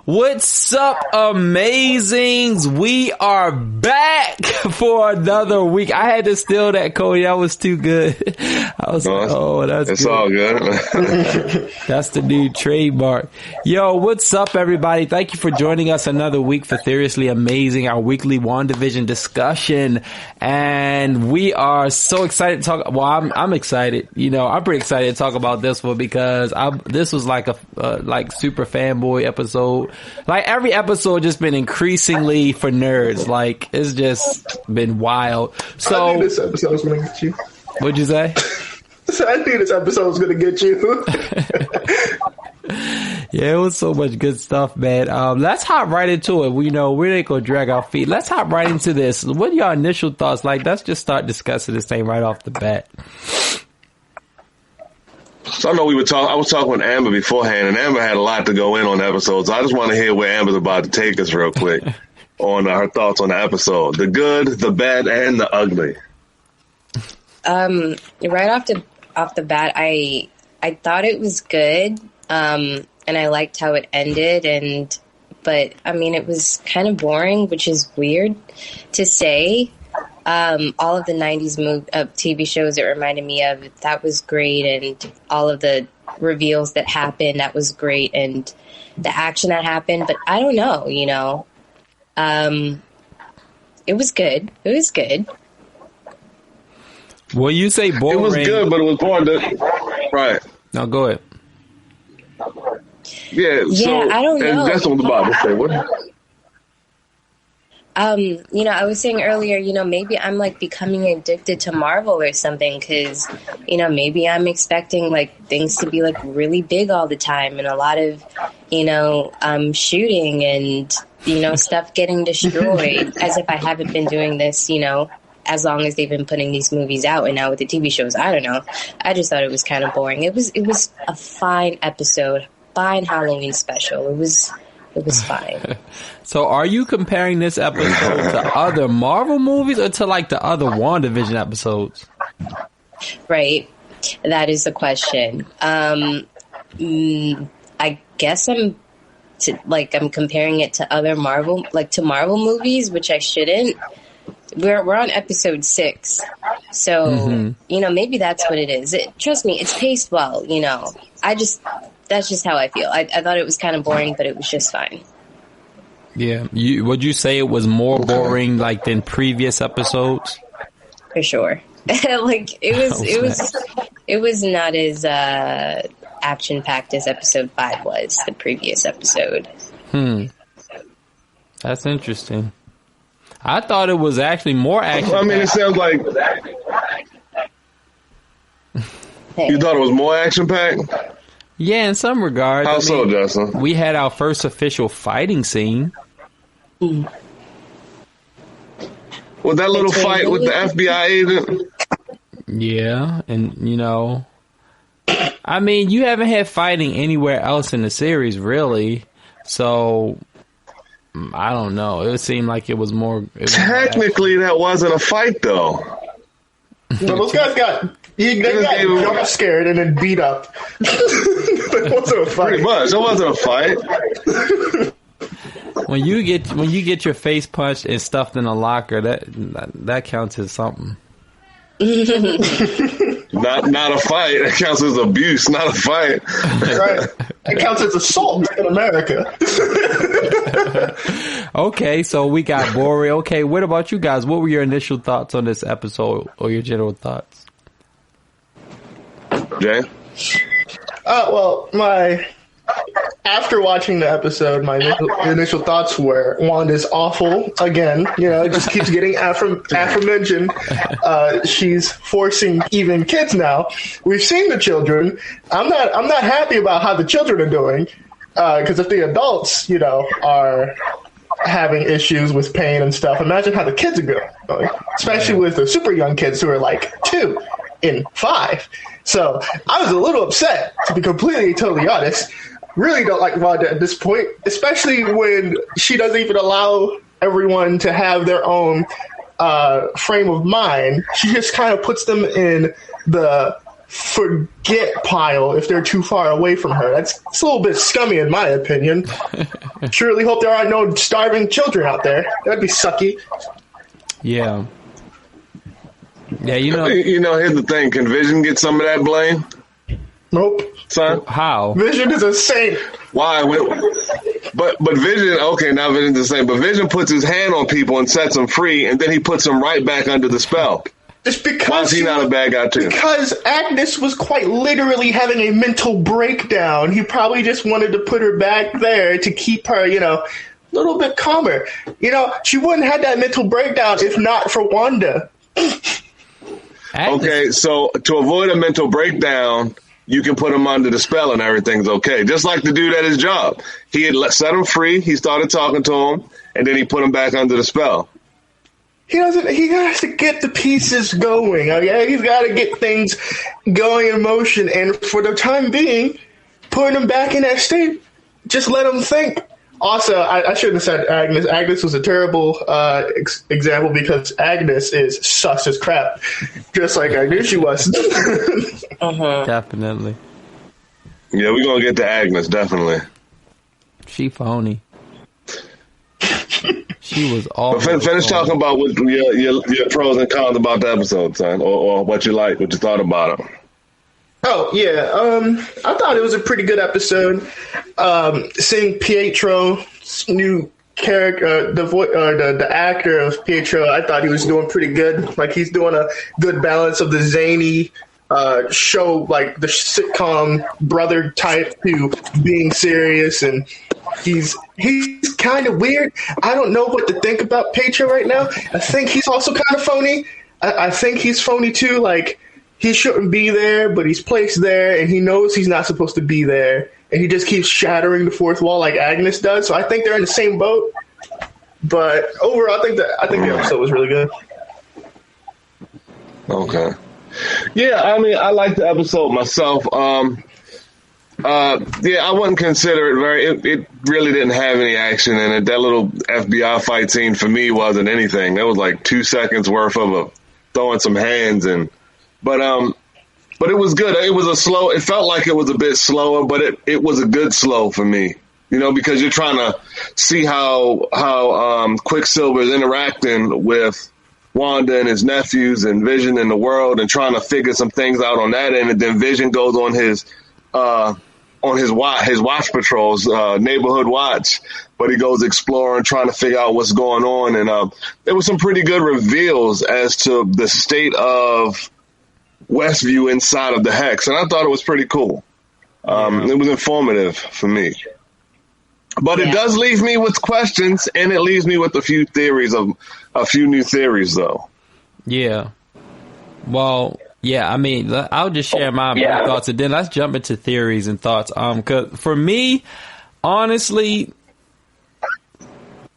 What's up, amazings? We are back for another week. I had to steal that, Cody. That was too good. I was like, oh, that's it's good. all good. That's the new trademark. Yo, what's up, everybody? Thank you for joining us another week for Seriously Amazing, our weekly WandaVision discussion. And we are so excited to talk. Well, I'm excited. You know, I'm pretty excited to talk about this one because this was like a super fanboy episode. Like every episode just been increasingly for nerds. Like it's just been wild. So I knew this episode was going to get you. What'd you say? So I knew this episode was going to get you. Yeah, it was so much good stuff, man. Let's hop right into it. We know we ain't gonna drag our feet. Let's hop right into this. What are your initial thoughts? Like, let's just start discussing this thing right off the bat. So I know I was talking with Amber beforehand, and Amber had a lot to go in on the episode. So I just want to hear where Amber's about to take us real quick on her thoughts on the episode. The good, the bad, and the ugly. Right off the bat, I thought it was good. And I liked how it ended, but I mean, it was kind of boring, which is weird to say. All of the 90s TV shows it reminded me of, that was great, and all of the reveals that happened, that was great, and the action that happened, but I don't know, you know. It was good. It was good. Well, you say boring. It was good, but it was boring. Right. No, go ahead. Yeah, so, I don't know. That's what I was about to say. What? You know, I was saying earlier, you know, maybe I'm like becoming addicted to Marvel or something, because, you know, maybe I'm expecting like things to be like really big all the time and a lot of, you know, shooting and, you know, stuff getting destroyed, as if I haven't been doing this, you know, as long as they've been putting these movies out, and now with the TV shows, I don't know. I just thought it was kind of boring. It was a fine episode, fine Halloween special. It was fine. So are you comparing this episode to other Marvel movies or to like the other WandaVision episodes? Right. That is the question. I guess I'm comparing it to other Marvel, like to Marvel movies, which I shouldn't. We're on episode 6, so you know, maybe that's what it is. Trust me, it's paced well. You know, that's just how I feel. I thought it was kind of boring, but it was just fine. Yeah, would you say it was more boring like than previous episodes? For sure. Like it was not as action packed as episode 5 was, the previous episode. That's interesting. I thought it was actually more action. I mean, it sounds like you thought it was more action packed. Yeah, in some regards. How so, Justin? We had our first official fighting scene. Was that little fight with the FBI agent? Yeah, and you know, I mean, you haven't had fighting anywhere else in the series, really. So I don't know. It seemed like it was more. Technically, that wasn't a fight, though. No, those guys got jump scared and then beat up. That wasn't a fight. Pretty much, it wasn't a fight. When you get your face punched and stuffed in a locker, that counts as something. Not a fight. That counts as abuse, not a fight. Right. It counts as assault in America. Okay, so we got Bori. Okay, what about you guys? What were your initial thoughts on this episode, or your general thoughts? Jay? Well, after watching the episode, my initial thoughts were, Wanda's awful again. You know, it just keeps getting aforementioned. She's forcing even kids now. We've seen the children. I'm not happy about how the children are doing, because if the adults, you know, are having issues with pain and stuff, imagine how the kids are going, especially with the super young kids who are like 2 and 5. So I was a little upset, to be totally honest. Really don't like Wanda at this point, especially when she doesn't even allow everyone to have their own frame of mind. She just kind of puts them in the forget Pyle if they're too far away from her. It's a little bit scummy in my opinion. Surely hope there aren't no starving children out there. That'd be sucky. Yeah. Yeah, you know. Here's the thing. Can Vision get some of that blame? Nope. Son? How? Vision is a saint. Why? But Vision, okay, now Vision's the same. But Vision puts his hand on people and sets them free, and then he puts them right back under the spell. It's because why is he not a bad guy too? Because Agnes was quite literally having a mental breakdown. He probably just wanted to put her back there to keep her, a little bit calmer. She wouldn't have had that mental breakdown if not for Wanda. Okay, so to avoid a mental breakdown, you can put him under the spell and everything's okay. Just like the dude at his job. He had set him free, he started talking to him, and then he put him back under the spell. He has to get the pieces going, okay? He's got to get things going in motion, and for the time being, putting him back in that state, just let him think. Also, I shouldn't have said Agnes. Agnes was a terrible example because Agnes is sus as crap, just like I knew she was. Definitely. Yeah, we're going to get to Agnes, definitely. She phony. She was all. But finish talking about what your pros and cons about the episode, son, or what you like, what you thought about it. Oh yeah, I thought it was a pretty good episode. Seeing Pietro's new character, the actor of Pietro, I thought he was doing pretty good. Like he's doing a good balance of the zany show, like the sitcom brother type, to being serious, and he's kind of weird. I don't know what to think about Pietro right now. I think he's also kind of phony. I think he's phony too. Like he shouldn't be there, but he's placed there, and he knows he's not supposed to be there, and he just keeps shattering the fourth wall like Agnes does. So I think they're in the same boat. But overall, I think the episode was really good. Okay. Yeah, I mean, I liked the episode myself. I wouldn't consider it it really didn't have any action in it. That little FBI fight scene for me wasn't anything. That was like 2 seconds worth of throwing some hands but it was good. It was it felt like it was a bit slower, but it was a good slow for me, because you're trying to see how Quicksilver is interacting with Wanda and his nephews and Vision in the world, and trying to figure some things out on that end. And then Vision goes on his watch patrols, neighborhood watch, but he goes exploring, trying to figure out what's going on. And there was some pretty good reveals as to the state of Westview inside of the Hex, and I thought it was pretty cool. It was informative for me. But it does leave me with questions, and it leaves me with a few new theories, though. Yeah. Well, yeah, I mean, I'll just share my thoughts, and then let's jump into theories and thoughts. 'Cause for me, honestly,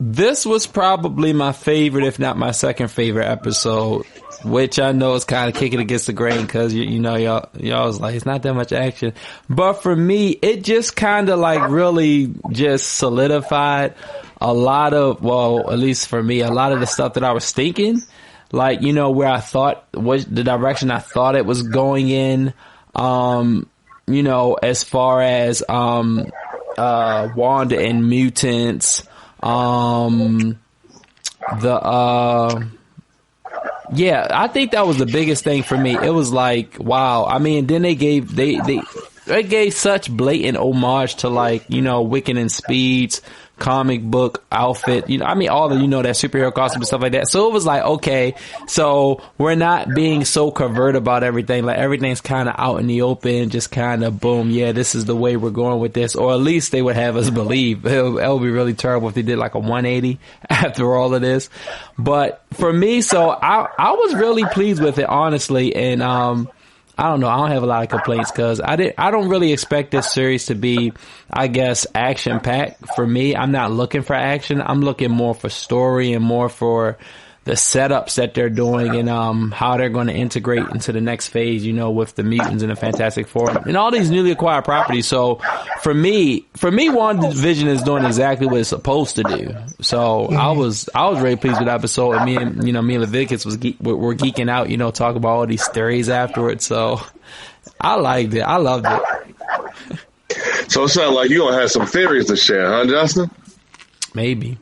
this was probably my favorite, if not my second favorite episode, which I know is kind of kicking against the grain because, y'all was like, it's not that much action. But for me, it just kind of like really just solidified a lot of, well, at least for me, a lot of the stuff that I was thinking. Like, where I thought was the direction I thought it was going in, as far as, Wanda and mutants, yeah, I think that was the biggest thing for me. It was like, wow. I mean, then they gave such blatant homage to like, Wiccan and Speed's comic book outfit, all the, that superhero costume and stuff like that. So it was like, okay, so we're not being so covert about everything. Like everything's kind of out in the open, just kind of boom. Yeah, this is the way we're going with this. Or at least they would have us believe. It would be really terrible if they did like a 180 after all of this. But for me, so I was really pleased with it, honestly. And, I don't know. I don't have a lot of complaints because I don't really expect this series to be, I guess, action packed. For me, I'm not looking for action. I'm looking more for story and more for the setups that they're doing and how they're going to integrate into the next phase, with the mutants and the Fantastic Four and all these newly acquired properties. So for me, WandaVision is doing exactly what it's supposed to do. So I was really pleased with that episode. And me and Leviticus were geeking out, talking about all these theories afterwards. So I liked it. I loved it. So it sounds like you're going to have some theories to share, huh, Justin? Maybe.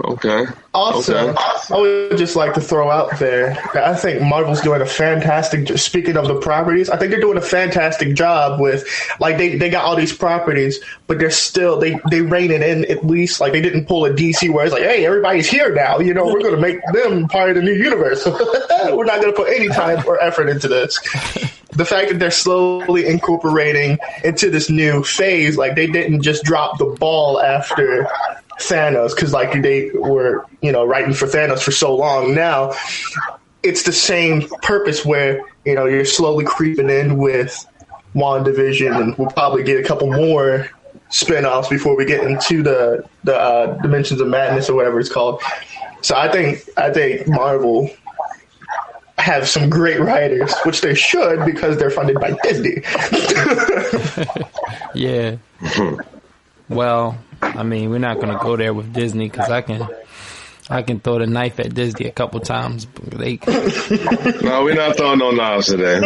Okay. Also, I would just like to throw out there, I think Marvel's doing a fantastic, speaking of the properties, I think they're doing a fantastic job with, like, they got all these properties, but they're still, they rein it in at least, like, they didn't pull a DC where it's like, hey, everybody's here now, you know, we're going to make them part of the new universe. We're not going to put any time or effort into this. The fact that they're slowly incorporating into this new phase, like, they didn't just drop the ball after Thanos, because like they were, you know, writing for Thanos for so long. Now it's the same purpose where, you know, you're slowly creeping in with WandaVision, and we'll probably get a couple more spin-offs before we get into the Dimensions of Madness or whatever it's called. So I think Marvel have some great writers, which they should, because they're funded by Disney. Yeah. Well, I mean, we're not going to go there with Disney, because I can throw the knife at Disney a couple times. No, we're not throwing no knives today.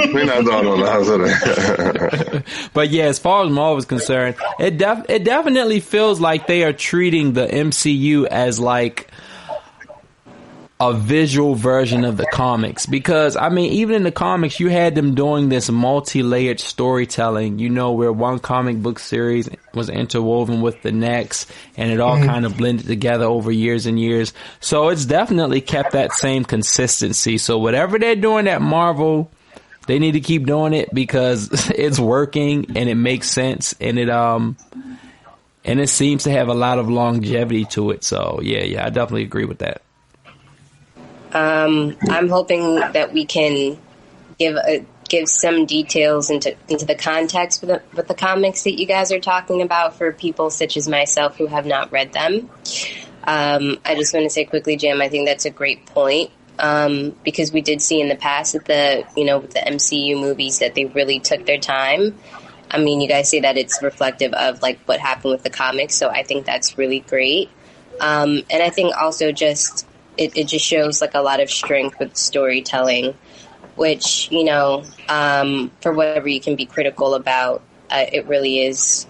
But yeah, as far as Marvel's concerned, it definitely feels like they are treating the MCU as like a visual version of the comics, because I mean, even in the comics, you had them doing this multi-layered storytelling, you know, where one comic book series was interwoven with the next, and it all kind of blended together over years and years. So it's definitely kept that same consistency. So whatever they're doing at Marvel, they need to keep doing it, because it's working and it makes sense, and it seems to have a lot of longevity to it. So yeah, I definitely agree with that. I'm hoping that we can give some details into the context with the comics that you guys are talking about for people such as myself who have not read them. I just want to say quickly, Jim, I think that's a great point, because we did see in the past with the MCU movies that they really took their time. I mean, you guys say that it's reflective of like what happened with the comics, so I think that's really great. And I think also just it just shows like a lot of strength with storytelling, which, you know, for whatever you can be critical about, it really is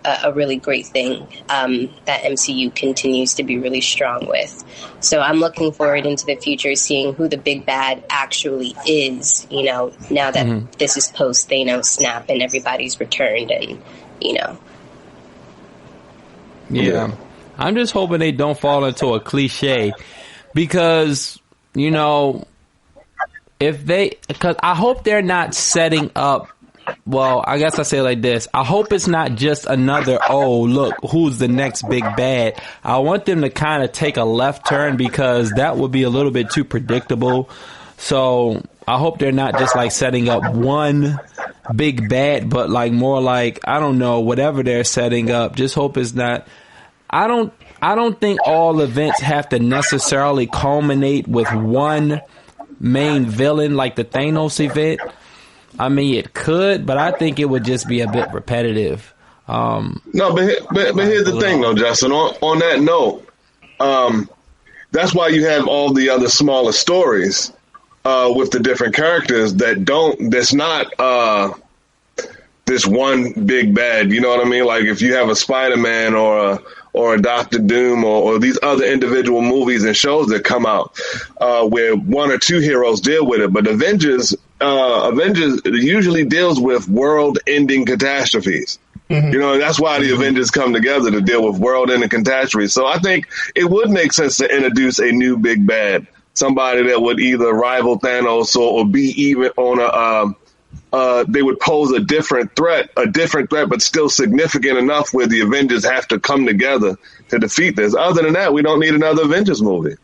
a really great thing that MCU continues to be really strong with. So I'm looking forward into the future, seeing who the big bad actually is, you know, now that this is post Thanos snap and everybody's returned, and, you know. Yeah. I'm just hoping they don't fall into a cliche, because, you know, because I hope they're not setting up, well, I guess I say it like this. I hope it's not just another, oh, look, who's the next big bad. I want them to kind of take a left turn, because that would be a little bit too predictable. So I hope they're not just like setting up one big bad, but like more like, I don't know, whatever they're setting up. Just hope it's not. I don't think all events have to necessarily culminate with one main villain like the Thanos event. I mean, it could, but I think it would just be a bit repetitive. No, but here's the thing, though, Justin. On that note, that's why you have all the other smaller stories with the different characters that's not this one big bad. You know what I mean? Like if you have a Spider-Man or a Doctor Doom or these other individual movies and shows that come out where one or two heroes deal with it. But Avengers usually deals with world-ending catastrophes. Mm-hmm. You know, that's why the Avengers come together to deal with world-ending catastrophes. So I think it would make sense to introduce a new big bad, somebody that would either rival Thanos or be even on they would pose a different threat, but still significant enough where the Avengers have to come together to defeat this. Other than that, we don't need another Avengers movie.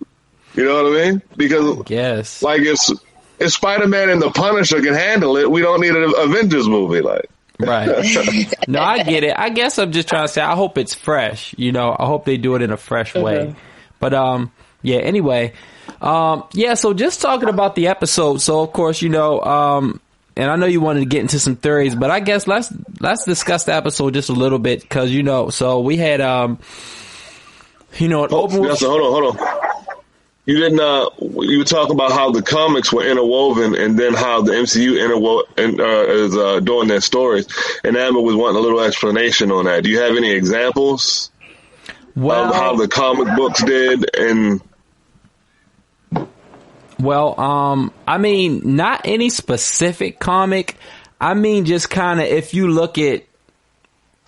You know what I mean? Because like if Spider-Man and the Punisher can handle it, we don't need an Avengers movie. Like, right. No, I get it. I guess I'm just trying to say, I hope it's fresh. You know, I hope they do it in a fresh way. But yeah. Anyway, so just talking about the episode. So of course, you know, and I know you wanted to get into some theories, but I guess let's discuss the episode just a little bit, because, you know, so we had, you know, an open. Hold on. You didn't. You were talking about how the comics were interwoven, and then how the MCU is doing their stories. And Amber was wanting a little explanation on that. Do you have any examples of how the comic books did? And I mean, not any specific comic. I mean, just kind of if you look at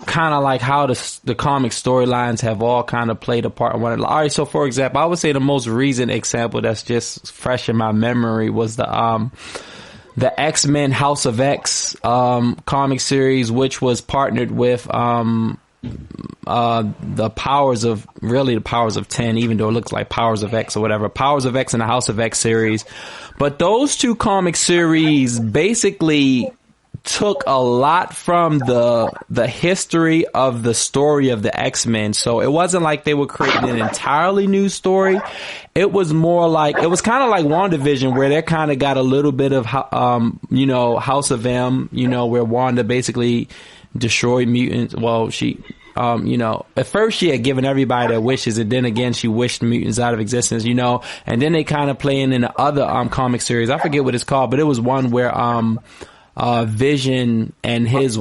kind of like how the comic storylines have all kind of played a part in one. All right, so for example, I would say the most recent example that's just fresh in my memory was the X-Men House of X comic series, which was partnered with the Powers of 10, even though it looks like Powers of X or whatever. Powers of X and the House of X series. But those two comic series basically took a lot from the history of the story of the X-Men. So it wasn't like they were creating an entirely new story. It was more like, it was kind of like WandaVision, where they kind of got a little bit of, House of M, where Wanda basically destroyed mutants. Well, she, at first she had given everybody their wishes, and then again she wished mutants out of existence, and then they kind of playing in the other comic series. I forget what it's called, but it was one where Vision and his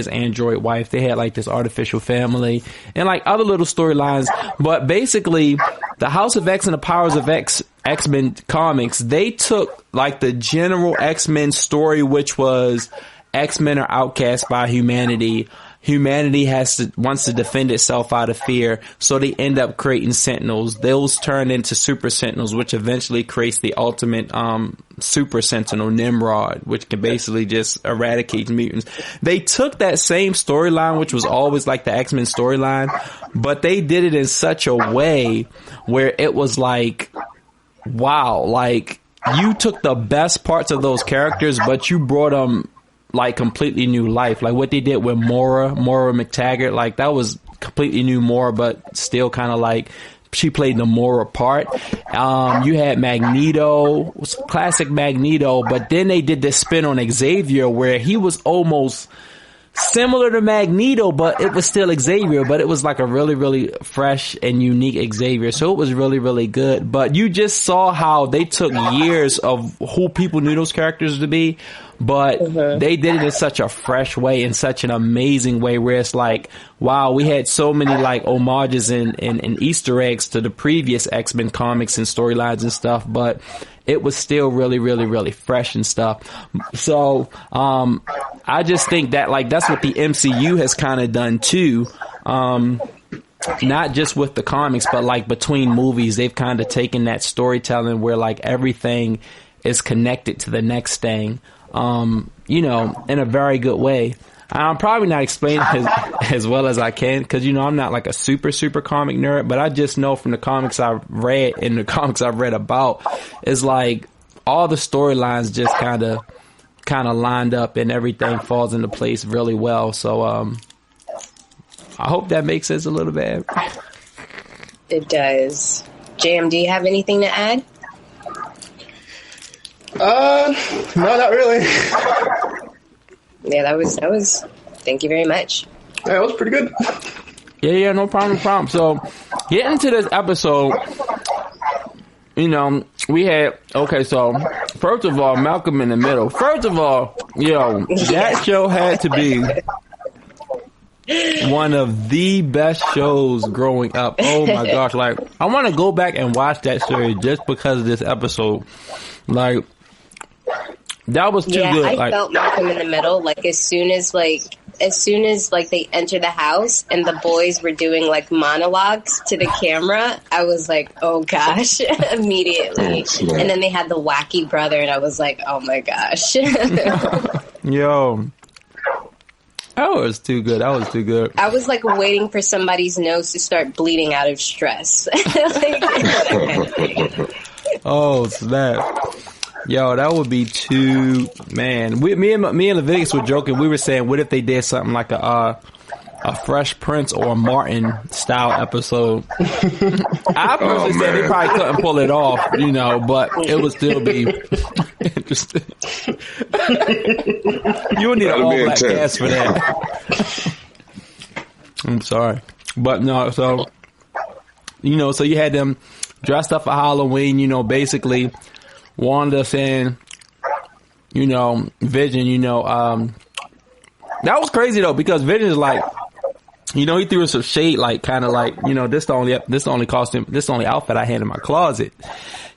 android wife, they had like this artificial family and like other little storylines. But basically the House of X and the Powers of X-Men comics, they took like the general X-Men story, which was X-Men are outcast by humanity. Humanity wants to defend itself out of fear, so they end up creating Sentinels. Those turn into Super Sentinels, which eventually creates the ultimate Super Sentinel, Nimrod, which can basically just eradicate mutants. They took that same storyline, which was always like the X-Men storyline, but they did it in such a way where it was like, wow, like you took the best parts of those characters, but you brought them like completely new life. Like what they did with Moira McTaggart, like that was completely new Moira, but still kind of like she played the Moira part. You had Magneto, classic Magneto, but then they did this spin on Xavier where he was almost similar to Magneto, but it was still Xavier, but it was like a really, really fresh and unique Xavier. So it was really, really good. But you just saw how they took years of who people knew those characters to be, but they did it in such a fresh way, in such an amazing way, where it's like, wow, we had so many like homages and Easter eggs to the previous X-Men comics and storylines and stuff, but it was still really, really, really fresh and stuff. So, I just think that like that's what the MCU has kind of done too. Not just with the comics, but like between movies, they've kind of taken that storytelling where like everything is connected to the next thing, in a very good way. I'm probably not explaining as well as I can, because, I'm not like a super, super comic nerd, but I just know from the comics I've read and the comics I've read about, is like all the storylines just kind of lined up and everything falls into place really well. So, I hope that makes sense a little bit. It does. JM, do you have anything to add? No, not really. Yeah, that was. Thank you very much. Yeah, that was pretty good. Yeah, no problem. So, getting into this episode, we had, so, first of all, Malcolm in the Middle. First of all, that show had to be one of the best shows growing up. Oh my gosh, like, I want to go back and watch that series just because of this episode. Like, that was too good. I felt Malcolm in the Middle. Like as soon as they entered the house and the boys were doing like monologues to the camera, I was like, oh gosh, immediately. And then they had the wacky brother, and I was like, oh my gosh. Yo, that was too good. I was like waiting for somebody's nose to start bleeding out of stress. Oh snap. Yo, that would be too, man. Me and Leviticus were joking. We were saying, what if they did something like a Fresh Prince or a Martin style episode? I personally said they probably couldn't pull it off, but it would still be interesting. You would need an all black cast for that. I'm sorry, but no. So, so you had them dressed up for Halloween, you know, basically Wanda saying, you know, Vision, you know, that was crazy though, because Vision is like, you know, he threw some shade, like kind of like, you know, this the only costume, this the only outfit I had in my closet.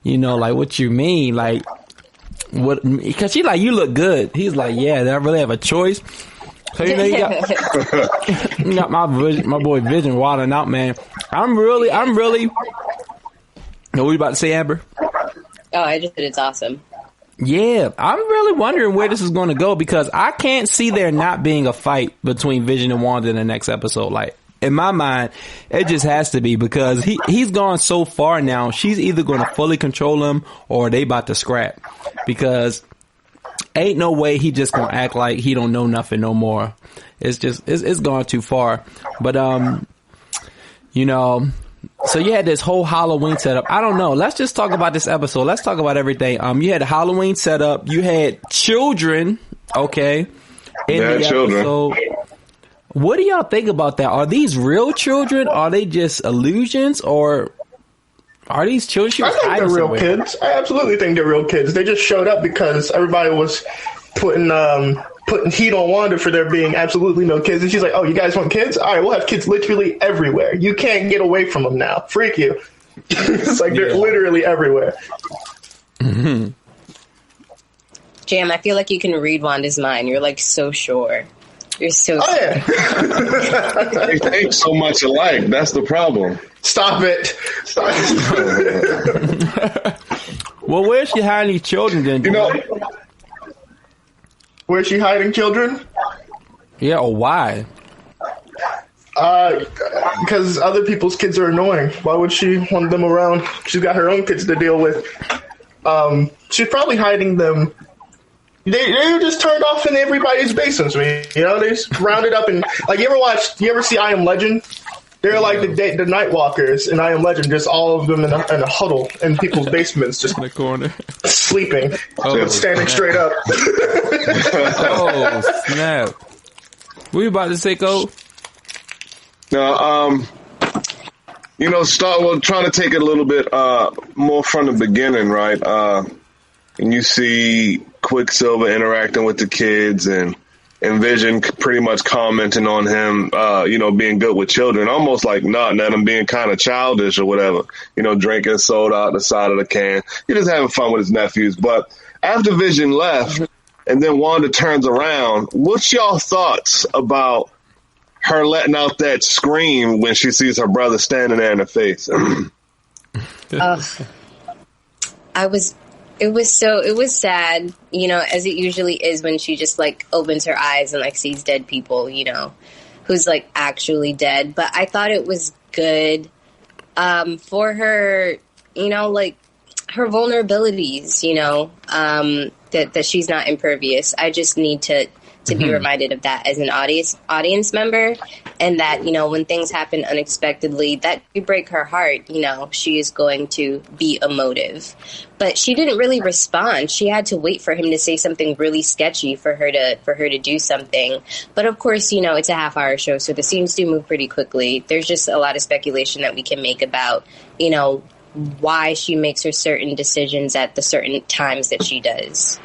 You know, like, what you mean? Like, what? Because she like, you look good. He's like, yeah, did I really have a choice? So, you know, you got my boy Vision wilding out, man. I'm really, what were you about to say, Amber? Oh, I just said it's awesome. Yeah, I'm really wondering where this is going to go, because I can't see there not being a fight between Vision and Wanda in the next episode. Like, in my mind, it just has to be, because he's gone so far now. She's either going to fully control him or they about to scrap, because ain't no way he just going to act like he don't know nothing no more. It's just, it's gone too far. But, you know, so you had this whole Halloween setup. I don't know. Let's just talk about this episode. Let's talk about everything. You had a Halloween setup. You had children, okay, in the episode. What do y'all think about that? Are these real children? Are they just illusions? Or are these children? I think they're real kids. I absolutely think they're real kids. They just showed up because everybody was putting heat on Wanda for there being absolutely no kids. And she's like, oh, you guys want kids? All right, we'll have kids literally everywhere. You can't get away from them now. Freak you. It's like they're literally everywhere. Mm-hmm. Jam, I feel like you can read Wanda's mind. You're like so sure. You're so yeah. They think so much alike. That's the problem. Stop it. Well, where's she hiding these children then? You know, where's she hiding children? Yeah, or why? Because other people's kids are annoying. Why would she want them around? She's got her own kids to deal with. She's probably hiding them. They were just turned off in everybody's basements. You know, they just rounded up and like, you ever see I Am Legend? They're like the Night Walkers in I Am Legend, just all of them in a huddle in people's basements, just in the corner, sleeping, standing straight up. Oh snap! What you about to say, Cole? No, you know, trying to take it a little bit more from the beginning, right? And you see Quicksilver interacting with the kids and Vision pretty much commenting on him, you know, being good with children, almost like nodding at him being kind of childish or whatever, you know, drinking soda out the side of the can. He's just having fun with his nephews. But after Vision left and then Wanda turns around, what's y'all thoughts about her letting out that scream when she sees her brother standing there in her face? It was sad, you know, as it usually is when she just like opens her eyes and like sees dead people, you know, who's like actually dead. But I thought it was good for her, you know, like her vulnerabilities, you know, that she's not impervious. I just need to be reminded of that as an audience member, and that, you know, when things happen unexpectedly, that you break her heart, you know, she is going to be emotive. But she didn't really respond. She had to wait for him to say something really sketchy for her to do something. But of course, you know, it's a half-hour show, so the scenes do move pretty quickly. There's just a lot of speculation that we can make about, you know, why she makes her certain decisions at the certain times that she does.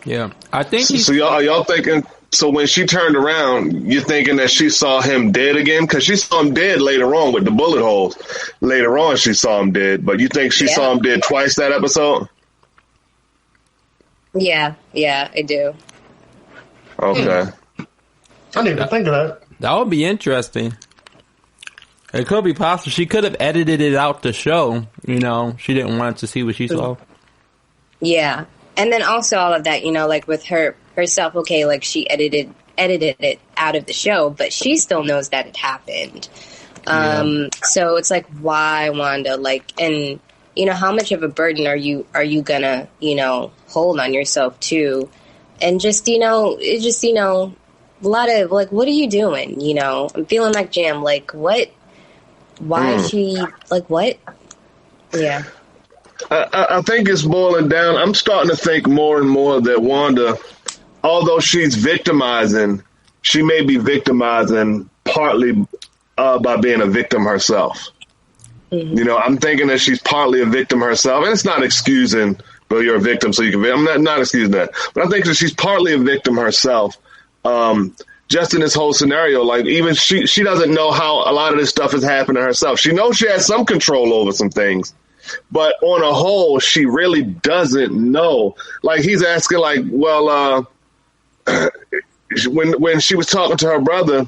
Yeah, I think. So y'all thinking? So when she turned around, you're thinking that she saw him dead again? Because she saw him dead later on with the bullet holes. Later on, she saw him dead. But you think she saw him dead twice that episode? Yeah, I do. Okay. I need to think of that. That would be interesting. It could be possible. She could have edited it out the show. You know, she didn't want to see what she saw. Yeah. And then also all of that, you know, like with herself, okay, like she edited it out of the show, but she still knows that it happened. So it's like, why, Wanda? Like, and you know, how much of a burden are you gonna, you know, hold on yourself too? And just, you know, a lot of like, what are you doing? You know, I'm feeling like Jam. Like, what? Why is she like what? Yeah. I think it's boiling down. I'm starting to think more and more that Wanda, although she's victimizing, she may be victimizing partly by being a victim herself. You know, I'm thinking that she's partly a victim herself, and it's not excusing, but you're a victim, so you can. I'm not excusing that, but I'm thinking that she's partly a victim herself. Just in this whole scenario, like even she doesn't know how a lot of this stuff has happened to herself. She knows she has some control over some things, but on a whole, she really doesn't know. Like he's asking, like, well, when she was talking to her brother,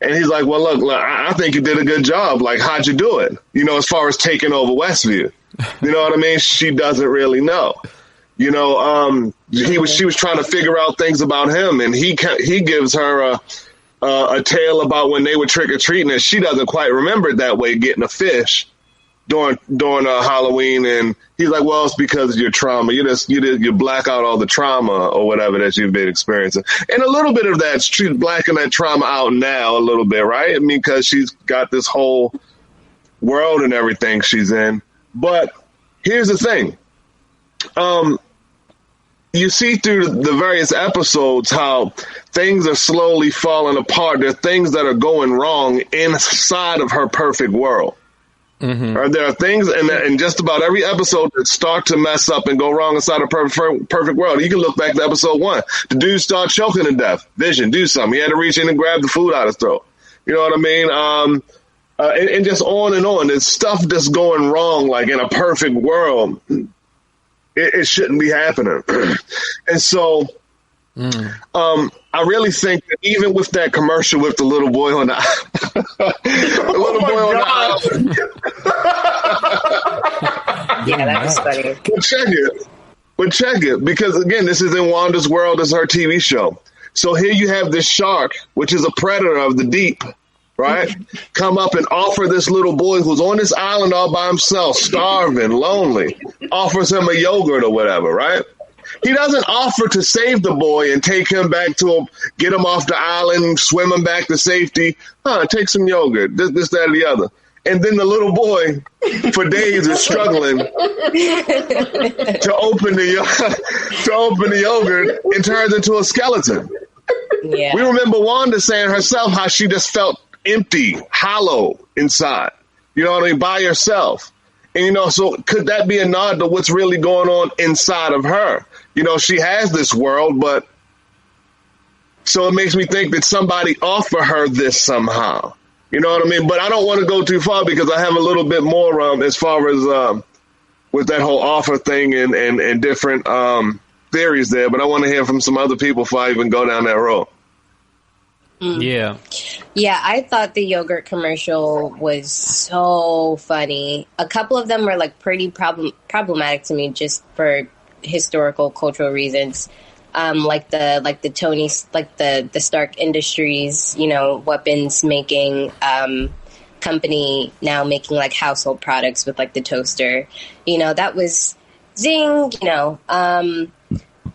and he's like, well, look, I think you did a good job. Like, how'd you do it? You know, as far as taking over Westview, you know what I mean? She doesn't really know. You know, she was trying to figure out things about him, and he gives her a tale about when they were trick or treating, and she doesn't quite remember it that way, getting a fish during Halloween, and he's like, well, it's because of your trauma. You black out all the trauma or whatever that you've been experiencing, and a little bit of that, she's blacking that trauma out now a little bit, right? I mean, because she's got this whole world and everything she's in. But here's the thing. You see through the various episodes how things are slowly falling apart. There are things that are going wrong inside of her perfect world. Mm-hmm. There are things in just about every episode that start to mess up and go wrong inside of perfect world. You can look back to episode 1. The dude started choking to death. Vision, do something. He had to reach in and grab the food out of his throat. You know what I mean? And just on and on. There's stuff that's going wrong, like in a perfect world. It shouldn't be happening. And so I really think that even with that commercial with the little boy on the island. Yeah, that was funny. But check it. Because again, this is in Wanda's world, as her TV show. So here you have this shark, which is a predator of the deep, right? Come up and offer this little boy who's on this island all by himself, starving, lonely, offers him a yogurt or whatever, right? He doesn't offer to save the boy and take him back to him, get him off the island, swim him back to safety. Take some yogurt, this, that, or the other. And then the little boy, for days, is struggling to open the yogurt and turns into a skeleton. Yeah. We remember Wanda saying herself how she just felt empty, hollow inside, you know what I mean, by herself. And, you know, so could that be a nod to what's really going on inside of her? You know, she has this world, but so it makes me think that somebody offer her this somehow. You know what I mean? But I don't want to go too far because I have a little bit more as far as with that whole offer thing and different theories there. But I want to hear from some other people before I even go down that road. Yeah. Yeah, I thought the yogurt commercial was so funny. A couple of them were like pretty problematic to me just for historical, cultural reasons. Like the Tony, like the Stark Industries, you know, weapons making company now making like household products with like the toaster. You know, that was zing, you know.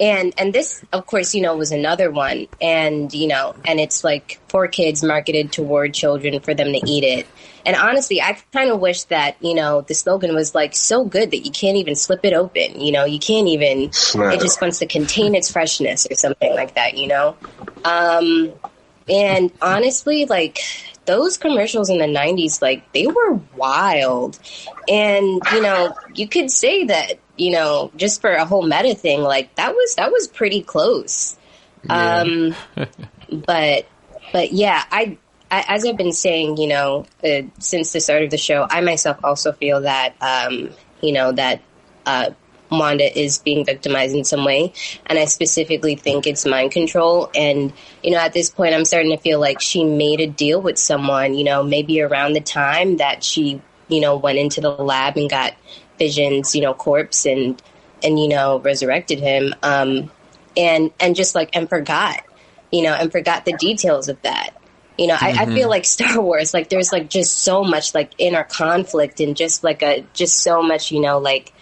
And this, of course, you know, was another one. And, you know, and it's like for kids marketed toward children for them to eat it. And honestly, I kind of wish that, you know, the slogan was like so good that you can't even slip it open. You know, you can't even, it just wants to contain its freshness or something like that, you know? And honestly, like those commercials in the 90s, like they were wild. And, you know, you could say that, you know, just for a whole meta thing, like that was pretty close. Yeah. But yeah, I as I've been saying, you know, since the start of the show, I myself also feel that, you know, that Wanda is being victimized in some way. And I specifically think it's mind control. And, you know, at this point, I'm starting to feel like she made a deal with someone, you know, maybe around the time that she, you know, went into the lab and got Vision's, you know, corpse and, you know, resurrected him. And just like, and forgot the details of that. You know, I feel like Star Wars, like there's like just so much like inner conflict and just so much, you know, like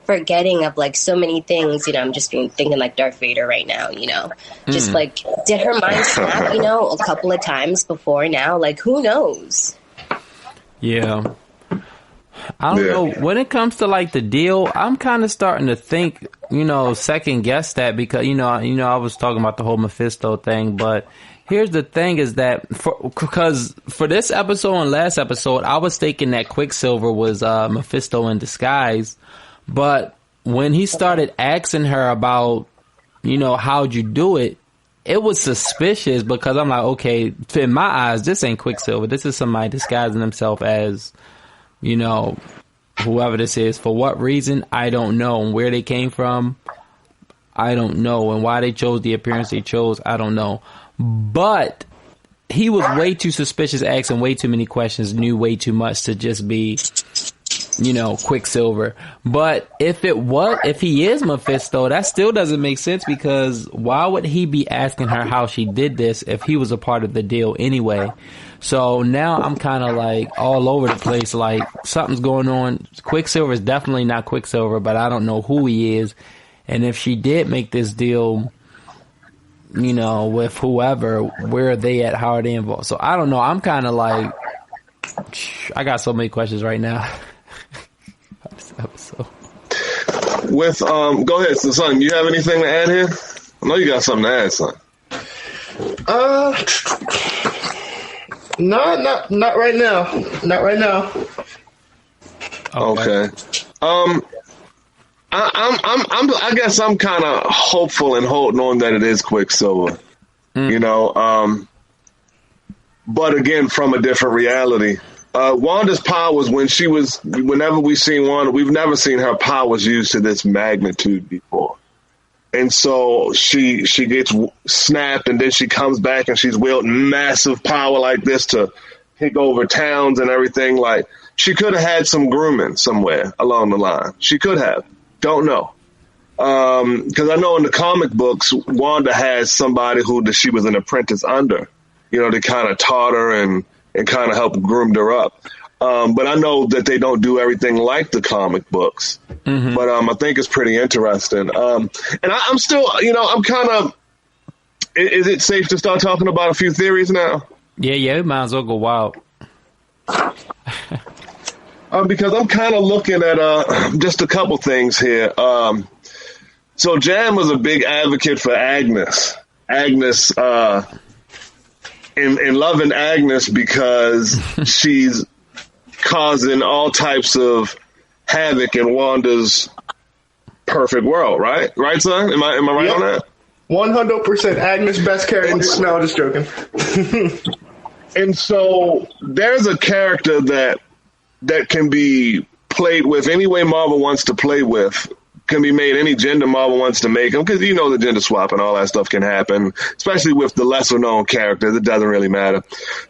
forgetting of like so many things. You know, I'm just thinking like Darth Vader right now, you know, just like did her mind snap, you know, a couple of times before now? Like, who knows? Yeah. I don't know. When it comes to like the deal, I'm kind of starting to think, second guess that because, I was talking about the whole Mephisto thing, but here's the thing is that because for this episode and last episode, I was thinking that Quicksilver was Mephisto in disguise. But when he started asking her about, how'd you do it? It was suspicious because I'm like, okay, in my eyes, this ain't Quicksilver. This is somebody disguising himself as, whoever this is. For what reason? I don't know. And where they came from, I don't know. And why they chose the appearance they chose, I don't know. But he was way too suspicious, asking way too many questions, knew way too much to just be, Quicksilver. But if he is Mephisto, that still doesn't make sense because why would he be asking her how she did this if he was a part of the deal anyway? So now I'm kind of like all over the place, like something's going on. Quicksilver is definitely not Quicksilver, but I don't know who he is. And if she did make this deal, with whoever, where are they at? How are they involved? So I don't know. I'm kind of like, I got so many questions right now. This episode. Go ahead, son. You have anything to add here? I know you got something to add, son. Not right now. Not right now. Okay. I guess I'm kind of hopeful and holding on that it is Quicksilver, but again, from a different reality. Wanda's powers, whenever we've seen Wanda, we've never seen her powers used to this magnitude before. And so she gets snapped and then she comes back and she's wielding massive power like this to take over towns and everything. Like, she could have had some grooming somewhere along the line. She could have. Don't know. Because I know in the comic books, Wanda has somebody who she was an apprentice under, to kind of taught her and kind of helped groom her up. But I know that they don't do everything like the comic books. Mm-hmm. But I think it's pretty interesting. And I'm still, I'm kind of, is it safe to start talking about a few theories now? Yeah, it might as well go wild. Because I'm kind of looking at just a couple things here. So Jam was a big advocate for Agnes. Agnes, in loving Agnes because she's causing all types of havoc in Wanda's perfect world, right? Right, son? Am I right on that? 100% Agnes' best character. No, just joking. And so there's a character that can be played with any way Marvel wants to play with, can be made any gender Marvel wants to make them, because the gender swap and all that stuff can happen, especially with the lesser known characters. It doesn't really matter.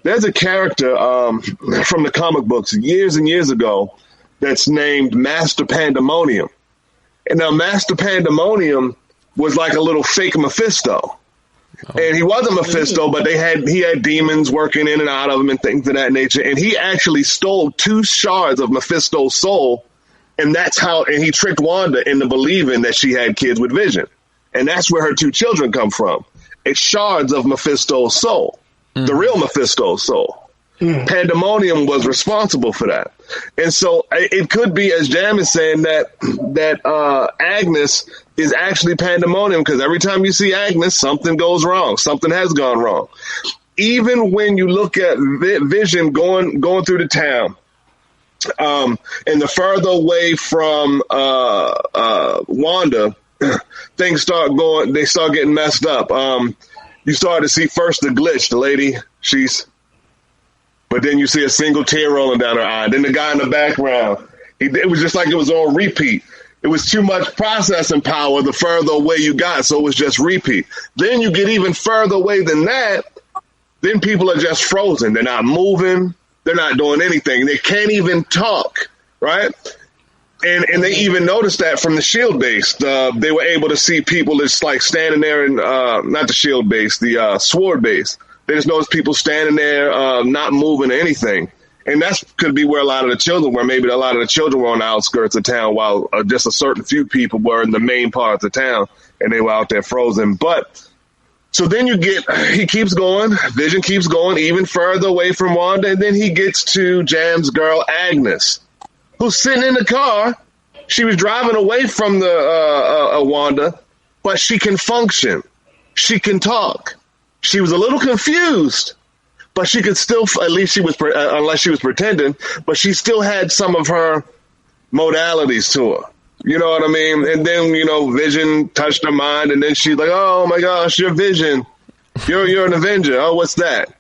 There's a character from the comic books years and years ago that's named Master Pandemonium. And now Master Pandemonium was like a little fake Mephisto. And he wasn't Mephisto, but he had demons working in and out of him and things of that nature. And he actually stole 2 shards of Mephisto's soul. And and he tricked Wanda into believing that she had kids with Vision. And that's where her 2 children come from. It's shards of Mephisto's soul, the real Mephisto's soul. Pandemonium was responsible for that. And so it could be, as Jam is saying, that Agnes is actually Pandemonium, because every time you see Agnes, something goes wrong. Something has gone wrong. Even when you look at Vision going through the town, and the further away from Wanda, things start getting messed up. You start to see first the glitch, the lady, but then you see a single tear rolling down her eye. Then the guy in the background, it was just like it was on repeat. It was too much processing power the further away you got, so it was just repeat. Then you get even further away than that, then people are just frozen. They're not moving. They're not doing anything. They can't even talk, right? And they even noticed that from the shield base. They were able to see people just like standing there in, not the shield base, the sword base. They just noticed people standing there, not moving or anything. And that could be where a lot of the children were. Maybe a lot of the children were on the outskirts of town while just a certain few people were in the main parts of town and they were out there frozen. But so then he keeps going, Vision keeps going even further away from Wanda, and then he gets to Jam's girl, Agnes. who's sitting in the car. She was driving away from the Wanda, but she can function. She can talk. She was a little confused, but she could still, at least she was, unless she was pretending, but she still had some of her modalities to her. You know what I mean? And then, Vision touched her mind, and then she's like, oh my gosh, you're Vision. You're an Avenger. Oh, what's that?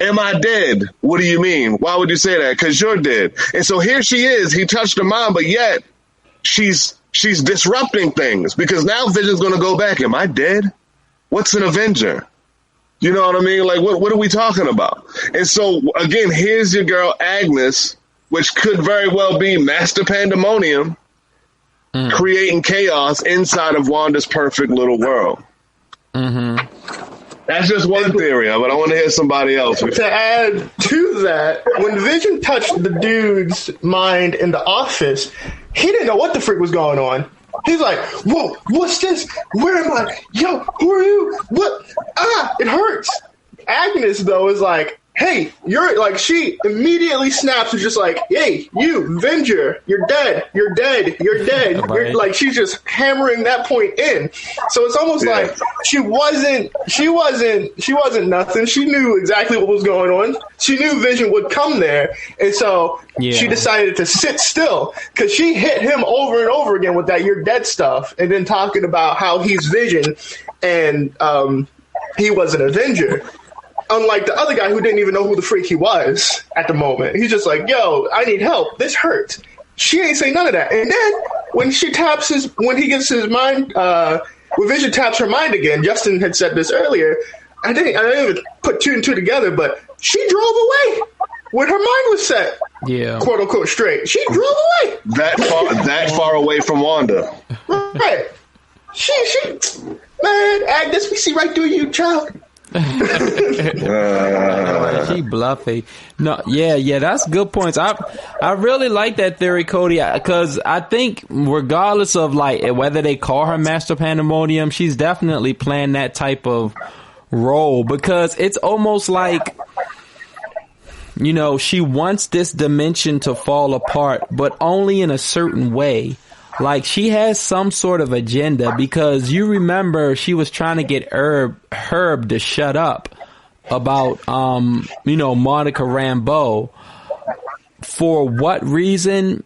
Am I dead? What do you mean? Why would you say that? Because you're dead. And so here she is. He touched her mind, but yet she's disrupting things because now Vision's going to go back. Am I dead? What's an Avenger? You know what I mean? Like, what are we talking about? And so, again, here's your girl, Agnes, which could very well be Master Pandemonium, creating chaos inside of Wanda's perfect little world. Mm-hmm. That's just one theory, but I want to hear somebody else. To add to that, when Vision touched the dude's mind in the office, he didn't know what the freak was going on. He's like, whoa, what's this? Where am I? Yo, who are you? What? It hurts. Agnes, though, is like, hey, you're like, she immediately snaps and just like, hey, you, Avenger, you're dead, you're dead, you're dead. Right. You're like, she's just hammering that point in. So it's almost like she wasn't nothing. She knew exactly what was going on. She knew Vision would come there. And so she decided to sit still because she hit him over and over again with that you're dead stuff. And then talking about how he's Vision and he was an Avenger. Unlike the other guy who didn't even know who the freak he was at the moment. He's just like, yo, I need help. This hurts. She ain't say none of that. And then when he gets his mind, when Vision taps her mind again, Justin had said this earlier, I didn't even put two and two together, but she drove away when her mind was set. Yeah. Quote unquote straight. She drove away. That far away from Wanda. Right. She man, Agnes, we see right through you, child. She bluffing. No, yeah, that's good points. I really like that theory, Cody, because I think regardless of like whether they call her Master Pandemonium, she's definitely playing that type of role because it's almost like, she wants this dimension to fall apart, but only in a certain way. Like she has some sort of agenda because you remember she was trying to get Herb to shut up about, Monica Rambeau. For what reason?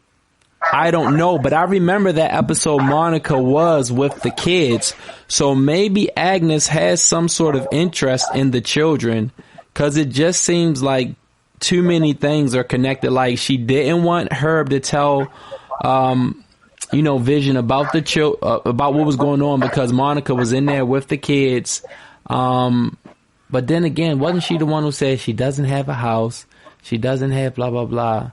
I don't know, but I remember that episode Monica was with the kids. So maybe Agnes has some sort of interest in the children because it just seems like too many things are connected. Like she didn't want Herb to tell, Vision about about what was going on because Monica was in there with the kids. But then again, wasn't she the one who said she doesn't have a house? She doesn't have blah, blah, blah.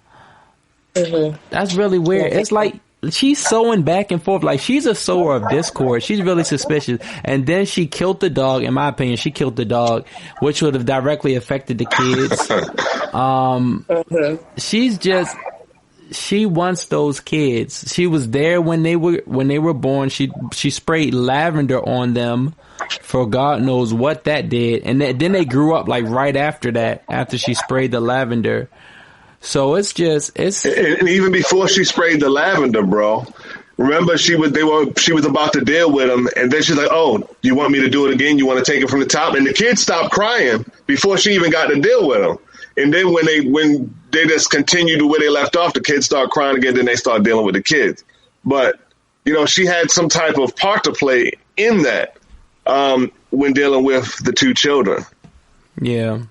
Mm-hmm. That's really weird. It's like she's sowing back and forth. Like she's a sower of discord. She's really suspicious. And then she killed the dog. In my opinion, she killed the dog, which would have directly affected the kids. She wants those kids. She was there when they were born. She sprayed lavender on them for God knows what that did. And then they grew up like right after that, after she sprayed the lavender. So it's and even before she sprayed the lavender, bro. Remember she was about to deal with him, and then she's like, "Oh, you want me to do it again? You want to take it from the top?" And the kids stopped crying before she even got to deal with him. And then when they just continued to where they left off, the kids start crying again. Then they start dealing with the kids. But she had some type of part to play in that when dealing with the two children. Yeah.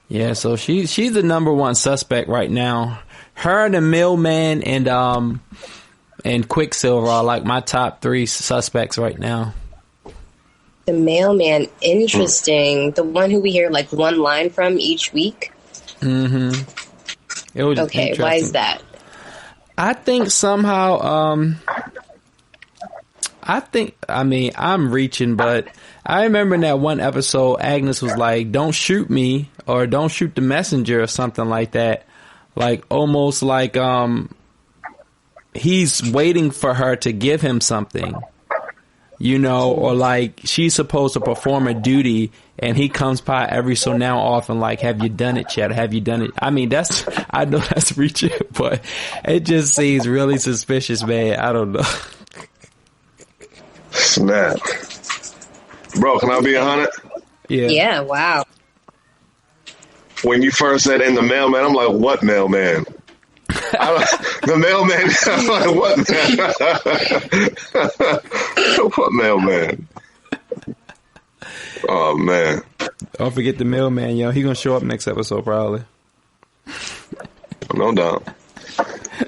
Yeah, so she's the number one suspect right now. Her, the Mailman, and Quicksilver are like my top three suspects right now. The Mailman, interesting. The one who we hear like one line from each week. Mm-hmm. It was okay. Why is that? I think somehow. I'm reaching, but I remember in that one episode, Agnes was like, "Don't shoot me," or "Don't shoot the messenger," or something like that. Like almost like he's waiting for her to give him something. you know, or like she's supposed to perform a duty and he comes by every so now often like, have you done it yet? Have you done it? I mean, I know that's reaching, but it just seems really suspicious, man. I don't know. Snap. Bro, can I be 100? Yeah. Yeah, wow. When you first said in the mailman, I'm like, what mailman? The mailman, I'm like, what man? What mailman? Oh, man. Don't forget the mailman, yo. He gonna show up next episode, probably. No doubt.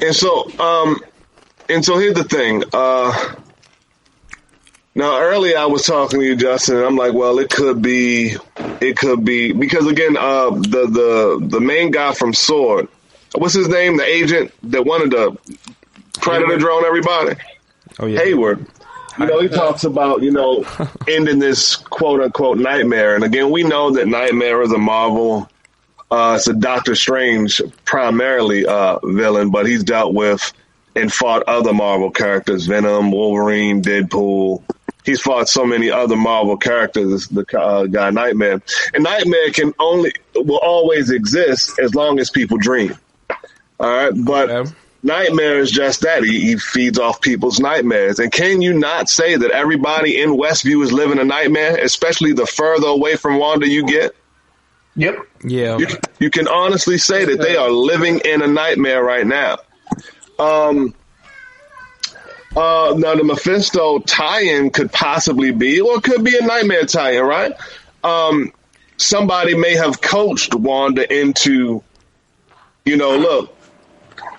And so here's the thing. Now, earlier I was talking to you, Justin, and I'm like, well, it could be, because again, the main guy from Sword, what's his name? The agent that wanted to predator drone everybody? Oh, yeah. Hayward. You know, he talks about, you know, ending this quote unquote nightmare. And again, we know that Nightmare is a Marvel, it's a Doctor Strange primarily villain, but he's dealt with and fought other Marvel characters, Venom, Wolverine, Deadpool. He's fought so many other Marvel characters, the guy Nightmare. And Nightmare will always exist as long as people dream. All right, but Nightmare is just that. He feeds off people's nightmares. And can you not say that everybody in Westview is living a nightmare, especially the further away from Wanda you get? Yep. Yeah. You can honestly say that they are living in a nightmare right now. Now, the Mephisto tie-in could possibly be, or it could be a Nightmare tie-in, right? Somebody may have coached Wanda into, you know, look,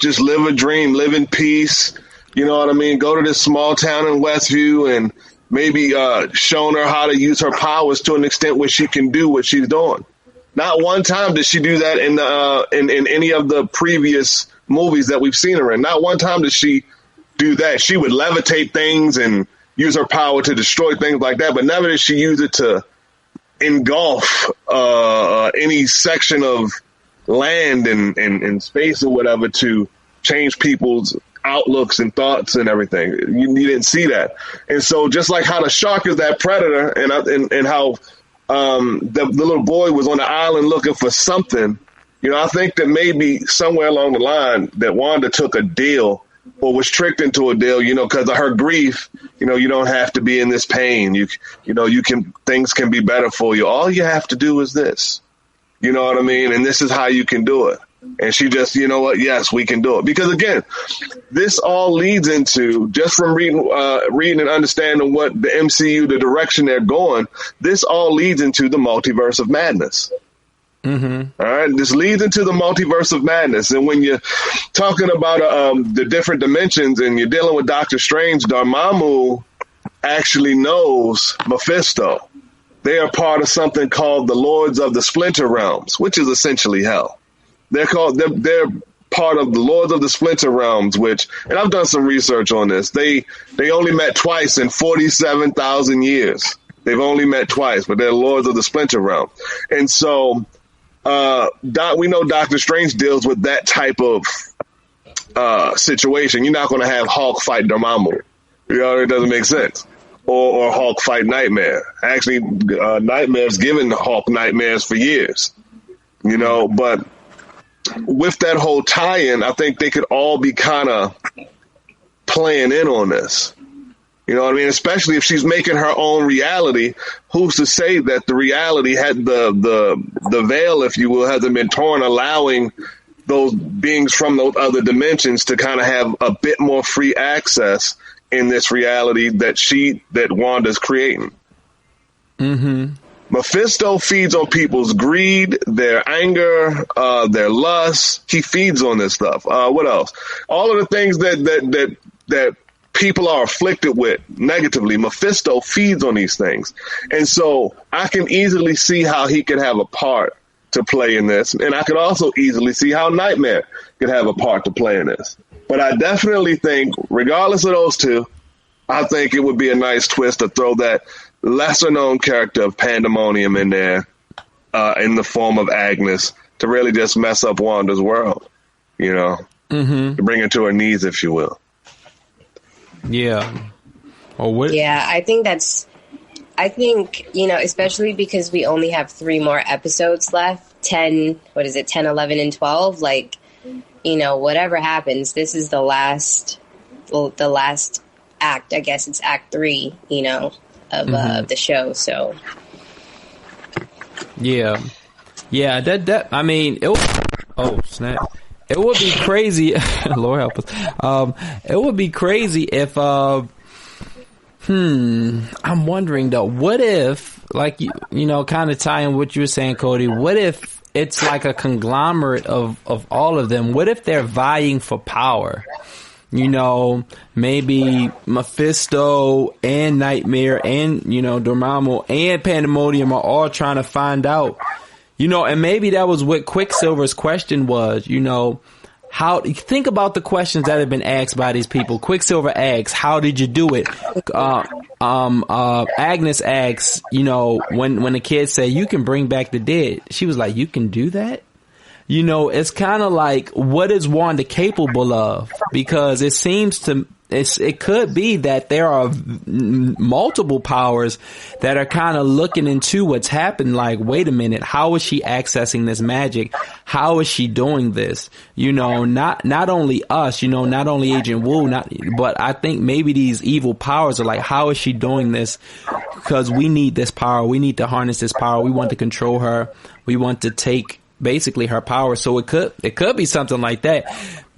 just live a dream, live in peace. You know what I mean? Go to this small town in Westview and maybe shown her how to use her powers to an extent where she can do what she's doing. Not one time did she do that in any of the previous movies that we've seen her in. Not one time did she do that. She would levitate things and use her power to destroy things like that, but never did she use it to engulf any section of land and space or whatever to change people's outlooks and thoughts and everything. You didn't see that. And so just like how the shark is that predator and how the little boy was on the island looking for something, you know, I think that maybe somewhere along the line that Wanda took a deal or was tricked into a deal, you know, because of her grief. You know, you don't have to be in this pain. You know, things can be better for you. All you have to do is this. You know what I mean? And this is how you can do it. And she just, you know what? Yes, we can do it. Because again, this all leads into, just from reading and understanding what the MCU, the direction they're going, this all leads into the multiverse of madness. Mm-hmm. All right. This leads into the multiverse of madness. And when you're talking about the different dimensions and you're dealing with Doctor Strange, Dormammu actually knows Mephisto. They are part of something called the Lords of the Splinter Realms, which is essentially hell. They're part of the Lords of the Splinter Realms, which, and I've done some research on this. They only met twice in 47,000 years. They've only met twice, but they're Lords of the Splinter Realm. And so we know Doctor Strange deals with that type of situation. You're not going to have Hulk fight Dormammu. You know, it doesn't make sense. Or Hulk fight Nightmare. Actually, Nightmare's given Hulk nightmares for years. You know, but with that whole tie-in, I think they could all be kind of playing in on this. You know what I mean? Especially if she's making her own reality. Who's to say that the reality had the veil, if you will, hasn't been torn, allowing those beings from those other dimensions to kind of have a bit more free access in this reality that Wanda's creating. Mm-hmm. Mephisto feeds on people's greed, their anger, their lust. He feeds on this stuff. What else? All of the things that people are afflicted with negatively. Mephisto feeds on these things. And so I can easily see how he could have a part to play in this. And I could also easily see how Nightmare could have a part to play in this. But I definitely think, regardless of those two, I think it would be a nice twist to throw that lesser known character of Pandemonium in there, in the form of Agnes, to really just mess up Wanda's world, you know, to bring her to her knees, if you will. Yeah. Or what? Yeah, I think, especially because we only have 3 more episodes left, 10, 11 and 12, like, whatever happens, this is the last act. I guess it's act 3, of the show. So yeah, that I mean, oh snap! It would be crazy. Lord help us. It would be crazy if I'm wondering though, what if, like, kind of tying what you were saying, Cody, what if it's like a conglomerate of all of them? What if they're vying for power? Maybe Mephisto and Nightmare and, Dormammu and Pandemonium are all trying to find out, and maybe that was what Quicksilver's question was, how, think about the questions that have been asked by these people. Quicksilver asks, how did you do it? Agnes asks, when the kids say you can bring back the dead, she was like, you can do that? It's kind of like, what is Wanda capable of? Because it seems it could be that there are multiple powers that are kind of looking into what's happened. Like, wait a minute, how is she accessing this magic? How is she doing this? Not only us, not only Agent Wu, but I think maybe these evil powers are like, how is she doing this? Because we need this power. We need to harness this power. We want to control her. We want to take basically her power. So it could be something like that.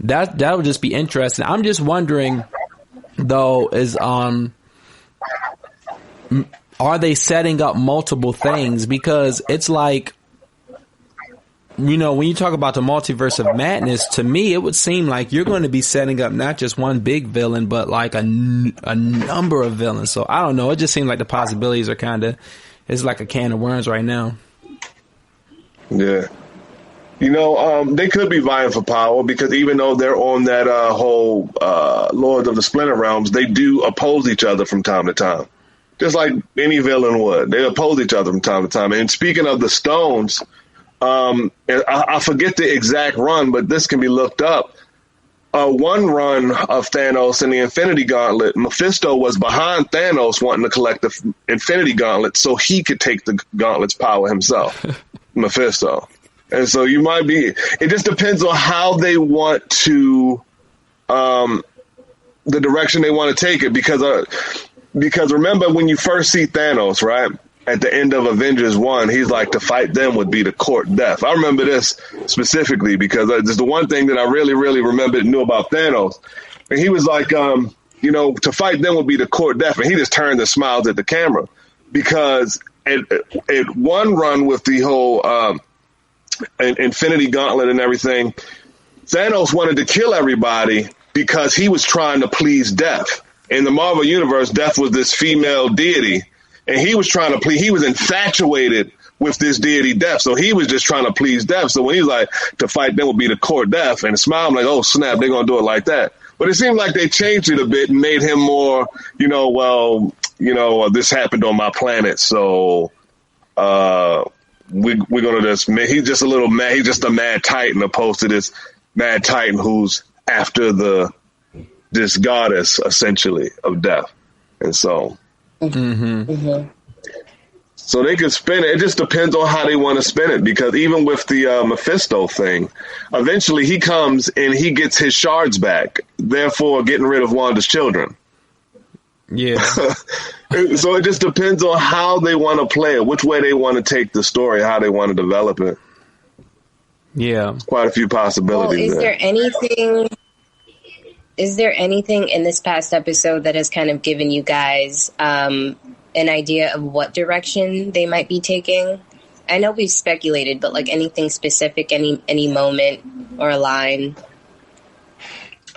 That would just be interesting. I'm just wondering though, is are they setting up multiple things? Because it's like, when you talk about the multiverse of madness, to me it would seem like you're going to be setting up not just one big villain, but like a number of villains. So I don't know, it just seems like the possibilities are it's like a can of worms right now. Yeah. They could be vying for power because even though they're on that whole Lords of the Splinter Realms, they do oppose each other from time to time. Just like any villain would. They oppose each other from time to time. And speaking of the stones, I forget the exact run, but this can be looked up. One run of Thanos in the Infinity Gauntlet, Mephisto was behind Thanos wanting to collect the Infinity Gauntlet so he could take the Gauntlet's power himself. Mephisto. And so it just depends on how they want to, the direction they want to take it. Because remember when you first see Thanos, right? At the end of Avengers 1, he's like, to fight them would be to court death. I remember this specifically because it's the one thing that I really, really remembered and knew about Thanos. And he was like, to fight them would be to court death. And he just turned and smiled at the camera because at one run with the whole, Infinity Gauntlet and everything, Thanos wanted to kill everybody because he was trying to please Death. In the Marvel Universe, Death was this female deity, and he was trying to he was infatuated with this deity Death, so he was just trying to please Death. So when he was like, to fight them would be to court Death, and smile, I'm like, oh snap, they're going to do it like that. But it seemed like they changed it a bit and made him more, this happened on my planet, so we're gonna he's just a little mad. He's just a mad titan opposed to this mad titan who's after this goddess essentially of death. And so, so they can spin it. It just depends on how they want to spin it. Because even with the Mephisto thing, eventually he comes and he gets his shards back, therefore getting rid of Wanda's children. Yeah. So it just depends on how they want to play it, which way they want to take the story, how they want to develop it. Yeah. Quite a few possibilities. Well, is there anything in this past episode that has kind of given you guys an idea of what direction they might be taking? I know we've speculated, but like anything specific, any moment or a line?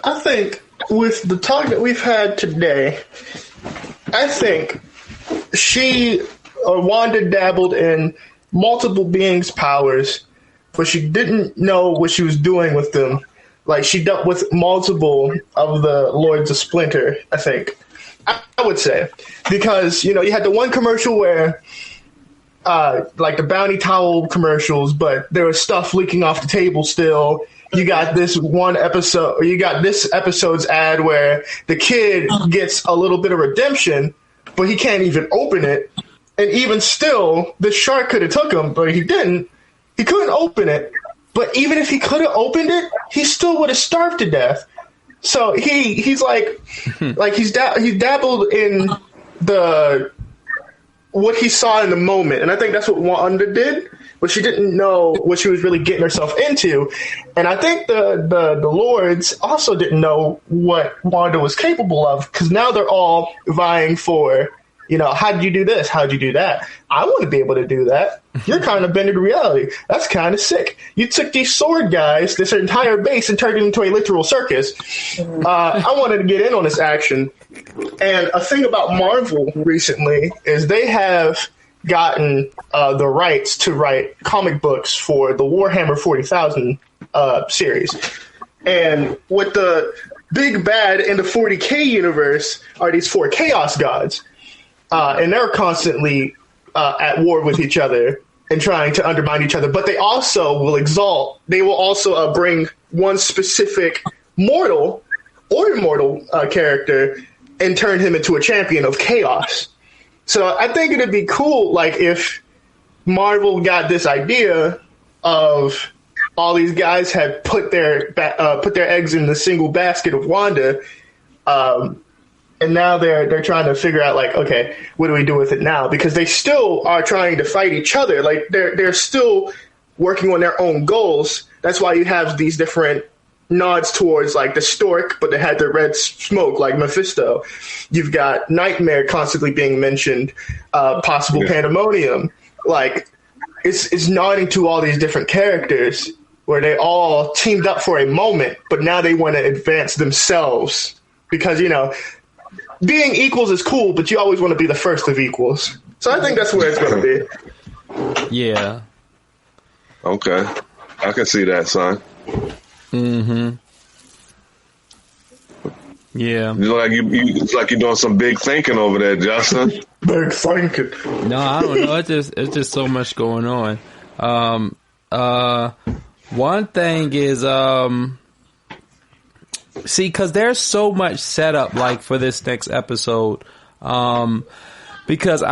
I think with the talk that we've had today, I think Wanda dabbled in multiple beings' powers, but she didn't know what she was doing with them. Like, she dealt with multiple of the Lords of Splinter, I think. I would say. Because, you had the one commercial where, like the bounty towel commercials, but there was stuff leaking off the table still, you got this one episode, or you got this episode's ad where the kid gets a little bit of redemption, but he can't even open it. And even still, the shark could have took him, but he didn't. He couldn't open it. But even if he could have opened it, he still would have starved to death. So he's like, he dabbled in what he saw in the moment, and I think that's what Wanda did. But she didn't know what she was really getting herself into, and I think the Lords also didn't know what Wanda was capable of, because now they're all vying for, how did you do this? How did you do that? I want to be able to do that. You're kind of bending reality. That's kind of sick. You took these sword guys, this entire base, and turned it into a literal circus. I wanted to get in on this action. And a thing about Marvel recently is they have gotten the rights to write comic books for the Warhammer 40,000 series. And what the big bad in the 40K universe are these 4 Chaos Gods. And they're constantly at war with each other and trying to undermine each other. But they also will bring one specific mortal or immortal character and turn him into a champion of chaos. So I think it'd be cool, if Marvel got this idea of all these guys had put their eggs in the single basket of Wanda, and now they're trying to figure out, okay, what do we do with it now? Because they still are trying to fight each other. They're still working on their own goals. That's why you have these different nods towards the stork, but they had the red smoke like Mephisto. You've got Nightmare constantly being mentioned, possible Pandemonium. It's nodding to all these different characters where they all teamed up for a moment, but now they want to advance themselves because, being equals is cool, but you always want to be the first of equals. So I think that's where it's going to be. Yeah. Okay. I can see that, son. Mm-hmm. Yeah. It's like you're doing some big thinking over there, Justin. Big thinking. No, I don't know. It's just so much going on. One thing is, see, because there's so much setup for this next episode. Because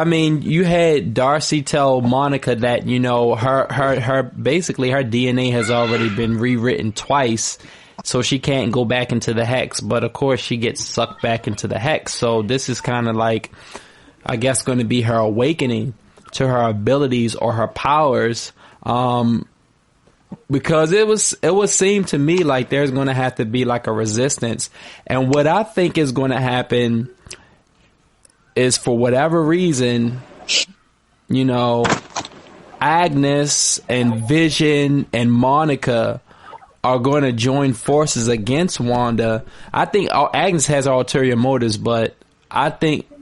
you had Darcy tell Monica that her basically her DNA has already been rewritten twice, so she can't go back into the hex. But of course, she gets sucked back into the hex. So this is kind of I guess, going to be her awakening to her abilities or her powers. Because it would seem to me like there's going to have to be a resistance, and what I think is going to happen is, for whatever reason, Agnes and Vision and Monica are going to join forces against Wanda. I think Agnes has ulterior motives, but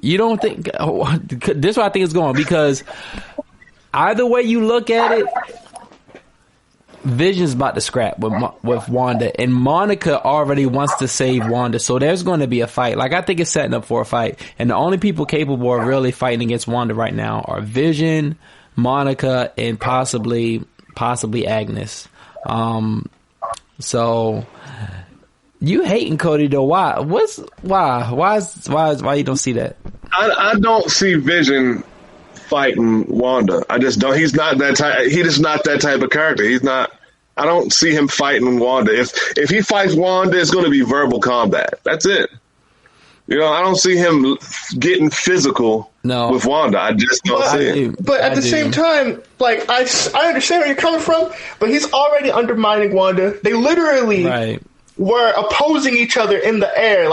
you don't think this is what I think is going, because either way you look at it, Vision's about to scrap with Wanda, and Monica already wants to save Wanda, so there's going to be a fight. I think it's setting up for a fight, and the only people capable of really fighting against Wanda right now are Vision, Monica, and possibly Agnes. So you hating Cody though? Why? Why you don't see that? I don't see Vision fighting Wanda. I just don't. He's not that type. He is not that type of character. He's not. I don't see him fighting Wanda. If he fights Wanda, it's going to be verbal combat. That's it. I don't see him getting physical with Wanda. I just don't see it. But at the same time, I understand where you're coming from, but he's already undermining Wanda. They literally were opposing each other in the air.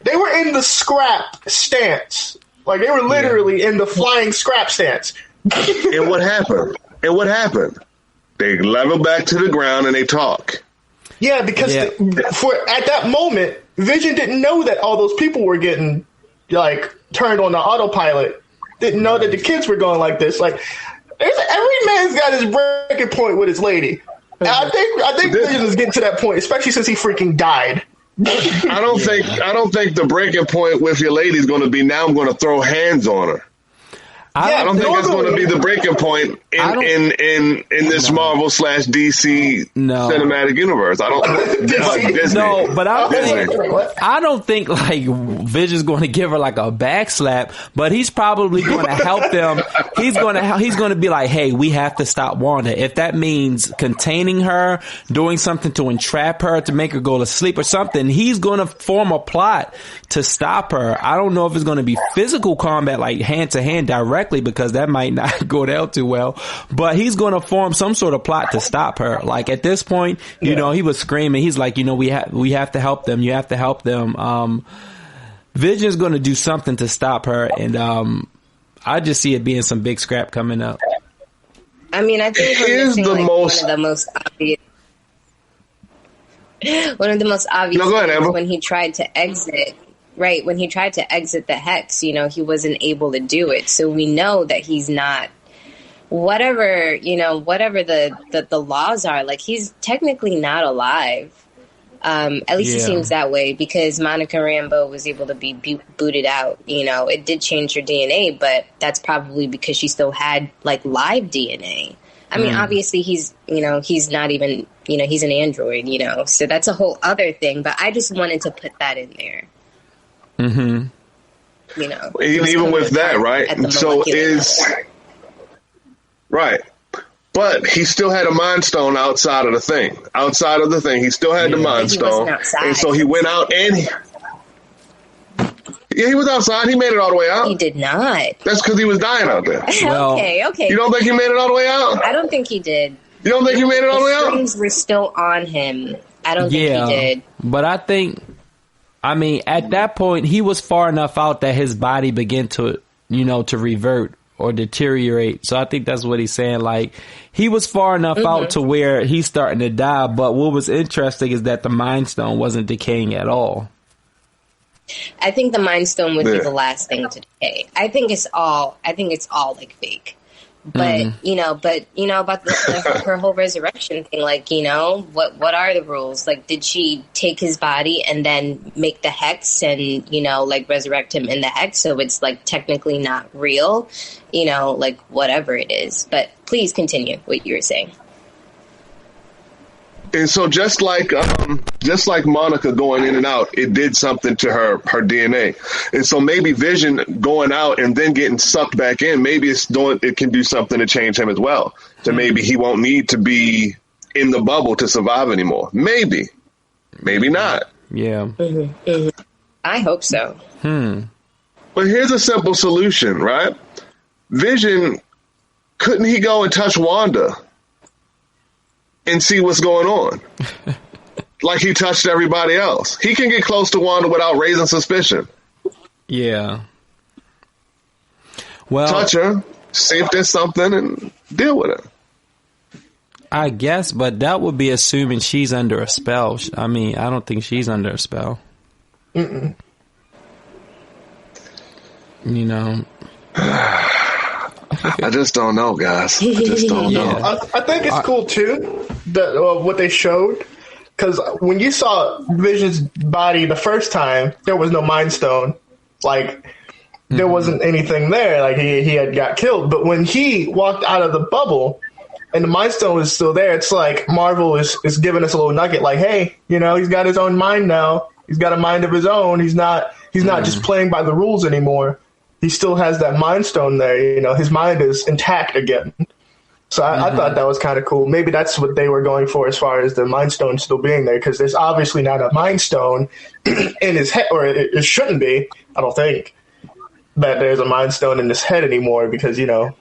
They were in the scrap stance. They were literally in the flying scrap stance. And what happened? They level back to the ground and they talk. Yeah, because at that moment, Vision didn't know that all those people were getting turned on the autopilot. Didn't know that the kids were going like this. Every man's got his breaking point with his lady. And I think Vision is getting to that point, especially since he freaking died. I don't think the breaking point with your lady is going to be now I'm going to throw hands on her. I don't think it's going to be the breaking point in this Marvel / DC cinematic universe. I don't. No, but I don't think like Vision's going to give her like a backslap, but he's probably going to help them. He's going to be like, hey, we have to stop Wanda. If that means containing her, doing something to entrap her, to make her go to sleep or something, he's going to form a plot to stop her. I don't know if it's going to be physical combat, like hand to hand directly, because that might not go down too well, but he's going to form some sort of plot to stop her. Like at this point, you know, he was screaming. He's like, you know, we have to help them. You have to help them. Vision's going to do something to stop her. And, I just see it being some big scrap coming up. I mean, I think we're missing one of the most obvious. One of the most obvious things when he tried to exit. Right, when he tried to exit the Hex, you know, he wasn't able to do it. So we know that he's not, whatever the laws are, like, he's technically not alive. At least it seems that way, because Monica Rambeau was able to be booted out. You know, it did change her DNA, but that's probably because she still had, like, live DNA. I mean, obviously he's not even, you know, he's an android, you know, so that's a whole other thing. But I just wanted to put that in there. Mm-hmm. You know, even with that, right? So right, but he still had a Mind Stone outside of the thing. Outside of the thing, he still had the Mind Stone, and so he went out and he was outside. He made it all the way out. He did not. That's because he was dying out there. Okay. You don't think he made it all the way out? I don't think he did. You don't think he made it all the way out? The strings were still on him. I don't think he did. But I mean, at that point, he was far enough out that his body began to, you know, to revert or deteriorate. So I think that's what he's saying. Like, he was far enough out to where he's starting to die. But what was interesting is that the Mind Stone wasn't decaying at all. I think the Mind Stone would be the last thing to decay. I think it's all like fake. But you know about her whole resurrection thing. Like, you know, what are the rules? Like, did she take his body and then make the Hex and, you know, like resurrect him in the Hex? So it's like technically not real, you know, like whatever it is. But please continue what you were saying. And so just like Monica going in and out, it did something to her DNA. And so maybe Vision going out and then getting sucked back in, maybe it can do something to change him as well. So maybe he won't need to be in the bubble to survive anymore. Maybe not. Yeah. I hope so. But here's a simple solution, right? Vision, couldn't he go and touch Wanda and see what's going on? Like he touched everybody else. He can get close to Wanda without raising suspicion. Yeah. Well, touch her, see if there's something, and deal with it. I guess, but that would be assuming she's under a spell. I mean, I don't think she's under a spell. You know. I just don't know, guys. I just don't know. I think it's cool too that what they showed, because when you saw Vision's body the first time, there was no Mind Stone. Like there wasn't anything there. Like he had got killed. But when he walked out of the bubble and the Mind Stone was still there, it's like Marvel is giving us a little nugget. Like, hey, you know, he's got his own mind now. He's got a mind of his own. He's not just playing by the rules anymore. He still has that Mind Stone there, you know, his mind is intact again. So I thought that was kind of cool. Maybe that's what they were going for as far as the Mind Stone still being there, because there's obviously not a Mind Stone in his head, or it shouldn't be, I don't think, that there's a Mind Stone in his head anymore, because, you know,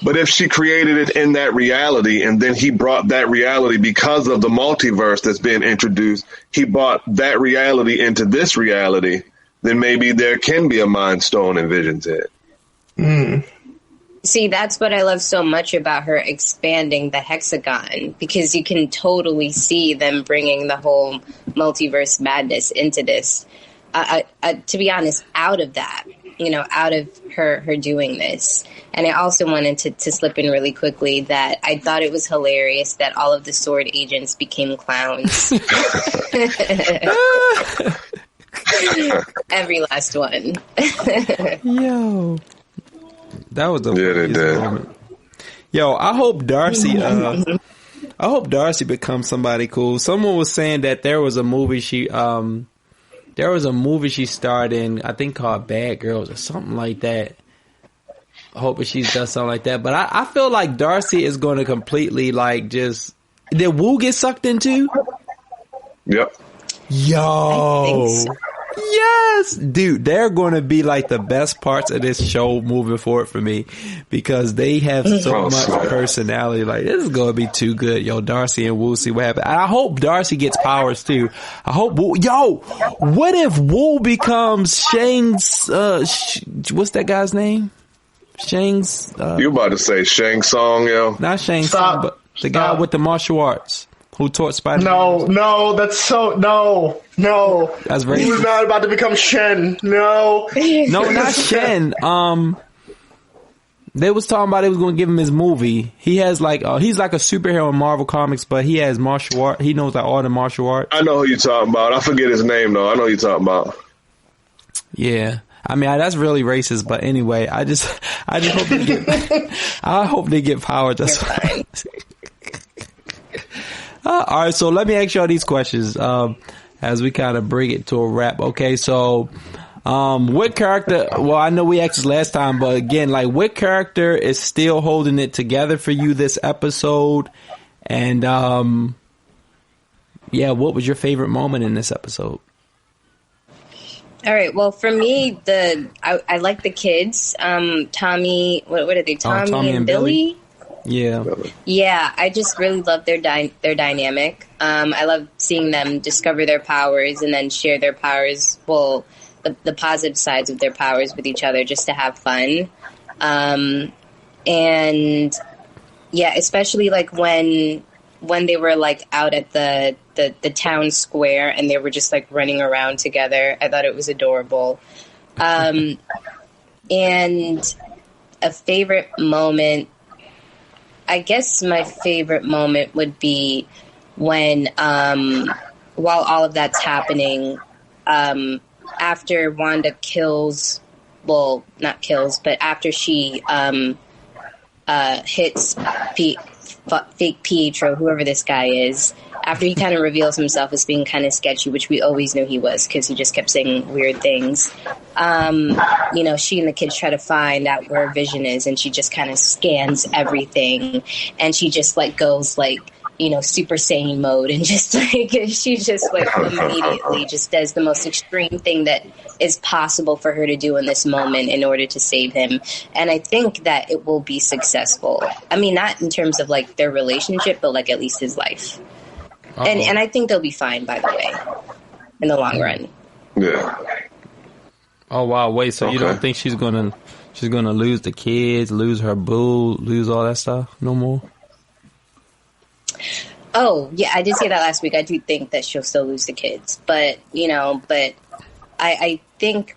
But if she created it in that reality, and then he brought that reality because of the multiverse that's been introduced, he brought that reality into this reality, then maybe there can be a Mind Stone in Vision's head. See, that's what I love so much about her expanding the hexagon, because you can totally see them bringing the whole multiverse madness into this. To be honest, out of that, you know, out of her doing this. And I also wanted to slip in really quickly that I thought it was hilarious that all of the sword agents became clowns. Every last one. Yo. That was the they did. moment. Yo, I hope Darcy becomes somebody cool. Someone was saying that there was a movie she starred in, I think called Bad Girls or something like that. Hoping she does something like that. But I feel like Darcy is going to completely like just... Did Wu get sucked into? Yep. Yo. I think so. Yes. Dude, they're going to be like the best parts of this show moving forward for me because they have so much personality. Like, this is going to be too good. Yo, Darcy and Wu, see what happens. And I hope Darcy gets powers too. I hope Wu... Yo, what if Wu becomes Shang's... what's that guy's name? Shang's... you about to say Shang Tsung, yo? Not Shang Tsung, but the guy with the martial arts who taught Spider-Man. No, that's so... No. That's racist. He was not about to become Shen. No. No, not Shen. They was talking about they was going to give him his movie. He has like... he's like a superhero in Marvel Comics, but he has martial art. He knows like all the martial arts. I know who you're talking about. I forget his name, though. I know who you're talking about. Yeah. I mean, that's really racist, but anyway, I just hope they get... I hope they get power. That's fine. All right, so let me ask y'all these questions as we kind of bring it to a wrap. Okay, so what character... Well, I know we asked this last time, but again, like, what character is still holding it together for you this episode? And, yeah, what was your favorite moment in this episode? All right. Well, for me, I like the kids. Tommy, what are they? Tommy and Billy. Yeah. I just really love their dynamic. I love seeing them discover their powers and then share their powers. Well, the positive sides of their powers with each other, just to have fun. And yeah, especially like when they were like out at the town square and they were just like running around together. I thought it was adorable. And a favorite moment, I guess my favorite moment would be when, while all of that's happening, after Wanda well, not kills, but after she hits fake Pietro, whoever this guy is, after he kind of reveals himself as being kind of sketchy, which we always knew he was because he just kept saying weird things. She and the kids try to find out where Vision is, and she just kind of scans everything, and she just like goes like, Super Saiyan mode, and just like she just like immediately just does the most extreme thing that is possible for her to do in this moment in order to save him. And I think that it will be successful. I mean, not in terms of like their relationship, but like at least his life. And I think they'll be fine, by the way, in the long run. Yeah. Oh wow! Wait, so you don't think she's gonna lose the kids, lose her boo, lose all that stuff no more? Oh, yeah, I did say that last week. I do think that she'll still lose the kids. But, I think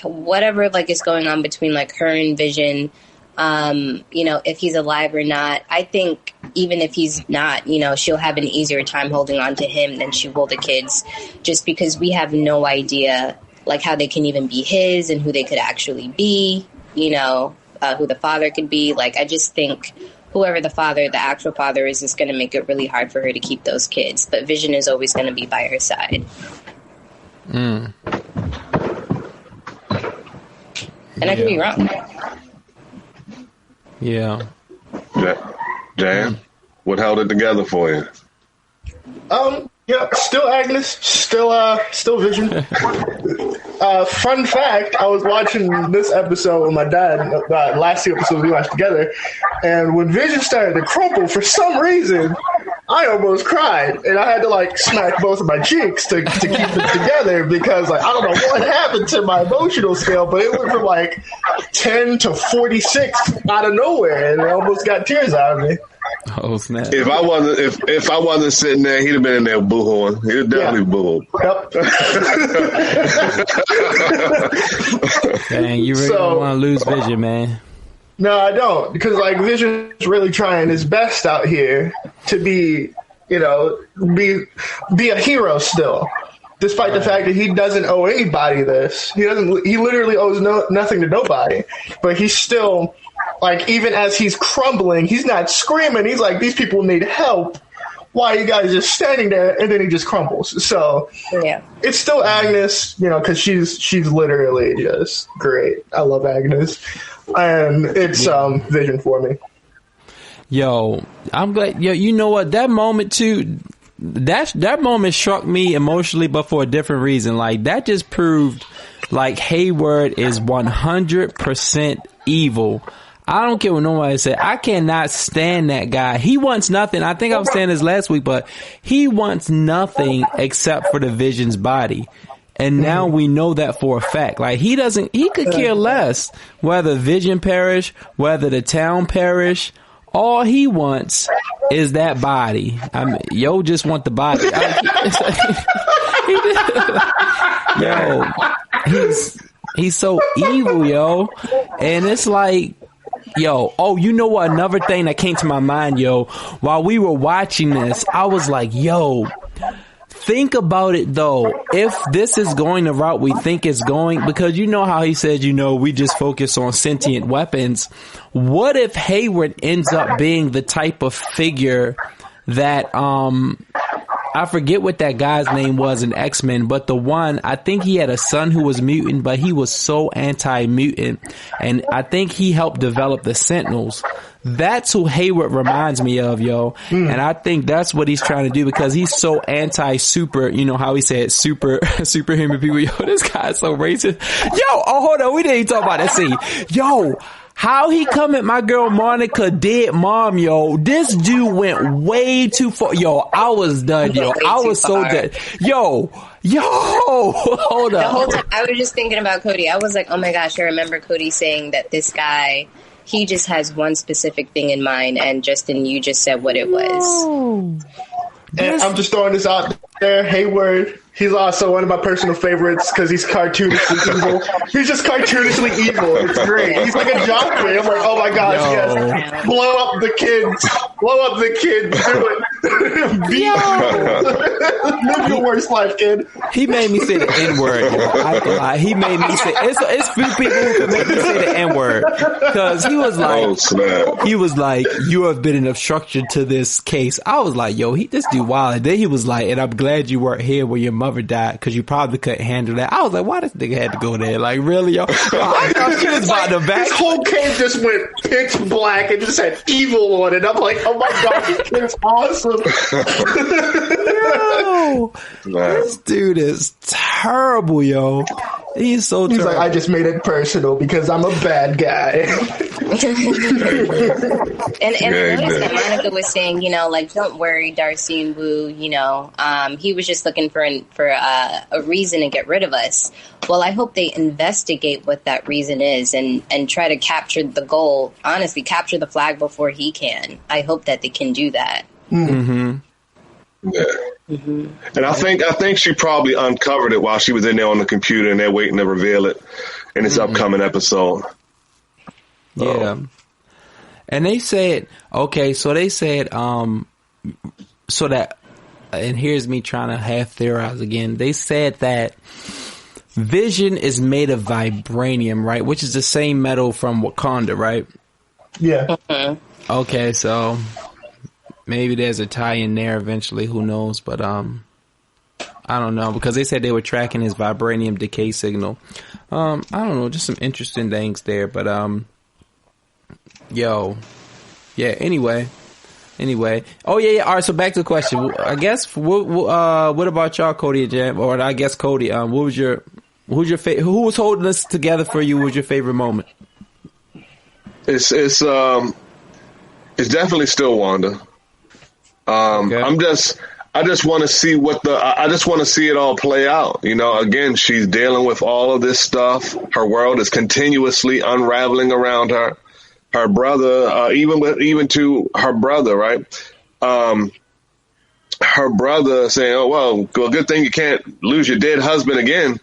whatever, like, is going on between, like, her and Vision, if he's alive or not, I think even if he's not, she'll have an easier time holding on to him than she will the kids, just because we have no idea, like, how they can even be his and who they could actually be, who the father could be. Like, I just think... whoever the actual father is going to make it really hard for her to keep those kids. But Vision is always going to be by her side. And I could be wrong. Yeah. Jan, what held it together for you? Still Agnes, still Vision. Fun fact, I was watching this episode with my dad, last two episodes we watched together, and when Vision started to crumple, for some reason, I almost cried, and I had to, like, smack both of my cheeks to keep it together, because, like, I don't know what happened to my emotional scale, but it went from, like, 10 to 46 out of nowhere, and it almost got tears out of me. Oh snap! If I wasn't sitting there, he'd have been in there boohooing. He'd definitely boohoo. Yep. Dang, you really don't want to lose Vision, man. No, I don't, because like Vision's really trying his best out here to be, be a hero still. Despite the fact that he doesn't owe anybody this. He literally owes nothing to nobody. But he's still, like, even as he's crumbling, he's not screaming. He's like, these people need help. Why are you guys just standing there? And then he just crumbles. So yeah, it's still Agnes, because she's literally just great. I love Agnes. And it's Vision for me. Yo, I'm glad. Yo, you know what? That moment too. That moment struck me emotionally, but for a different reason. Like, that just proved, like, Hayward is 100% evil. I don't care what nobody said. I cannot stand that guy. He wants nothing. I think I was saying this last week, but he wants nothing except for the Vision's body. And now we know that for a fact. Like, he could care less whether Vision perish, whether the town perish. All he wants is that body. I mean, yo just want the body. Yo, he's so evil, yo. And it's like, yo, you know what? Another thing that came to my mind, yo, while we were watching this, I was like, yo, think about it, though. If this is going the route we think it's going, because you know how he said, we just focus on sentient weapons. What if Hayward ends up being the type of figure that, I forget what that guy's name was in X-Men, but the one, I think he had a son who was mutant, but he was so anti-mutant. And I think he helped develop the Sentinels. That's who Hayward reminds me of, yo. And I think that's what he's trying to do, because he's so anti-super, how he said superhuman people. Yo, this guy's so racist. Yo, hold on. We didn't even talk about that scene. Yo, how he come at my girl Monica dead mom, yo. This dude went way too far. Yo, I was done, yo. I was so dead. Yo, hold up. The whole time I was just thinking about Cody. I was like, oh my gosh, I remember Cody saying that this guy, he just has one specific thing in mind, and Justin, you just said what it was. And I'm just throwing this out there. Hayward, he's also one of my personal favorites because he's cartoonishly evil. He's just cartoonishly evil. It's great. He's like a jockey. I'm like, oh my gosh, yes. Blow up the kids. Do it. Live your worst life, kid. He made me say the N-word. I can lie. He made me say, it's few people who can make me say the N-word. Because he was like, you have been an obstruction to this case. I was like, yo, this dude wild. And then he was like, and I'm glad you weren't here when your mother died, because you probably couldn't handle that. I was like, why this nigga had to go there? Like, really, yo? I thought she was about to back. This whole cave just went pitch black and just had evil on it. I'm like, oh my god, this kid's awesome. Yo, this dude is terrible, yo. He's so terrible. He's like, I just made it personal because I'm a bad guy. and notice that Monica was saying, like, don't worry, Darcy and Wu, he was just looking for a reason to get rid of us. Well, I hope they investigate what that reason is and try to capture the goal. Honestly, capture the flag before he can. I hope that they can do that. Mm-hmm. Yeah. Mm-hmm. And I think she probably uncovered it while she was in there on the computer, and they're waiting to reveal it in this upcoming episode. Yeah. And they said, so that, and here's me trying to half theorize again. They said that Vision is made of vibranium, right? Which is the same metal from Wakanda, right? Yeah. Mm-hmm. Okay, so maybe there's a tie-in there eventually. Who knows? But I don't know, because they said they were tracking his vibranium decay signal. I don't know, just some interesting things there. But yeah. Anyway. Oh yeah. All right. So back to the question. I guess what about y'all, Cody and Jam? Or I guess Cody. Who's your who was holding this together for you? What was your favorite moment? It's definitely still Wanda. Okay. I just want to see I just want to see it all play out. Again, she's dealing with all of this stuff. Her world is continuously unraveling around her. Her brother, even to her brother, right? Her brother saying, "Oh well, good thing you can't lose your dead husband again."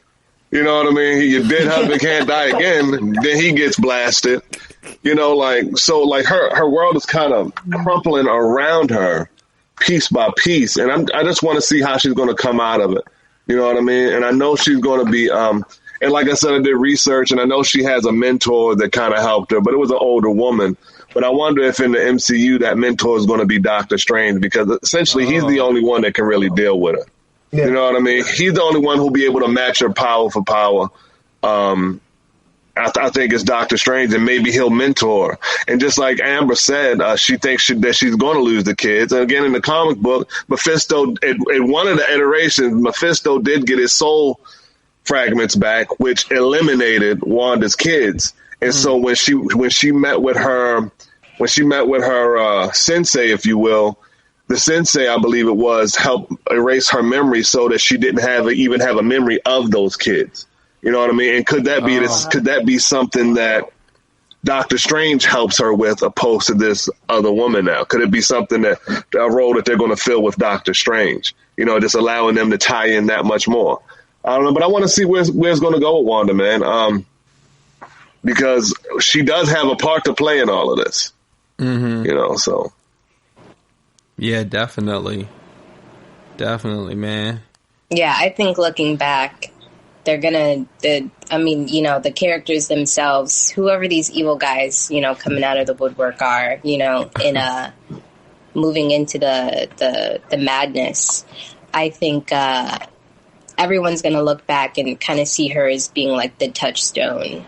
You know what I mean? Your dead husband can't die again. Then he gets blasted. Her world is kind of crumpling around her, piece by piece, and I just want to see how she's going to come out of it. You know what I mean? And I know she's going to be, and like I said, I did research, and I know she has a mentor that kind of helped her, but it was an older woman. But I wonder if in the MCU that mentor is going to be Doctor Strange, because essentially he's the only one that can really deal with her. Yeah. You know what I mean? He's the only one who'll be able to match her power for power. I think it's Doctor Strange, and maybe he'll mentor. And just like Amber said, she thinks that she's going to lose the kids. And again, in the comic book, Mephisto, in one of the iterations, Mephisto did get his soul fragments back, which eliminated Wanda's kids. And so when she met with her sensei, if you will, the sensei, I believe it was, helped erase her memory so that she didn't even have a memory of those kids. You know what I mean? And could that be could that be something that Doctor Strange helps her with, opposed to this other woman now? Could it be something that a role that they're going to fill with Doctor Strange? You know, just allowing them to tie in that much more. I don't know, but I want to see where it's going to go with Wanda, man. Because she does have a part to play in all of this. Mm-hmm. You know, so. Yeah, definitely. Definitely, man. Yeah, I think looking back, they're gonna, the characters themselves, whoever these evil guys, coming out of the woodwork are, moving into the madness. I think everyone's gonna look back and kind of see her as being like the touchstone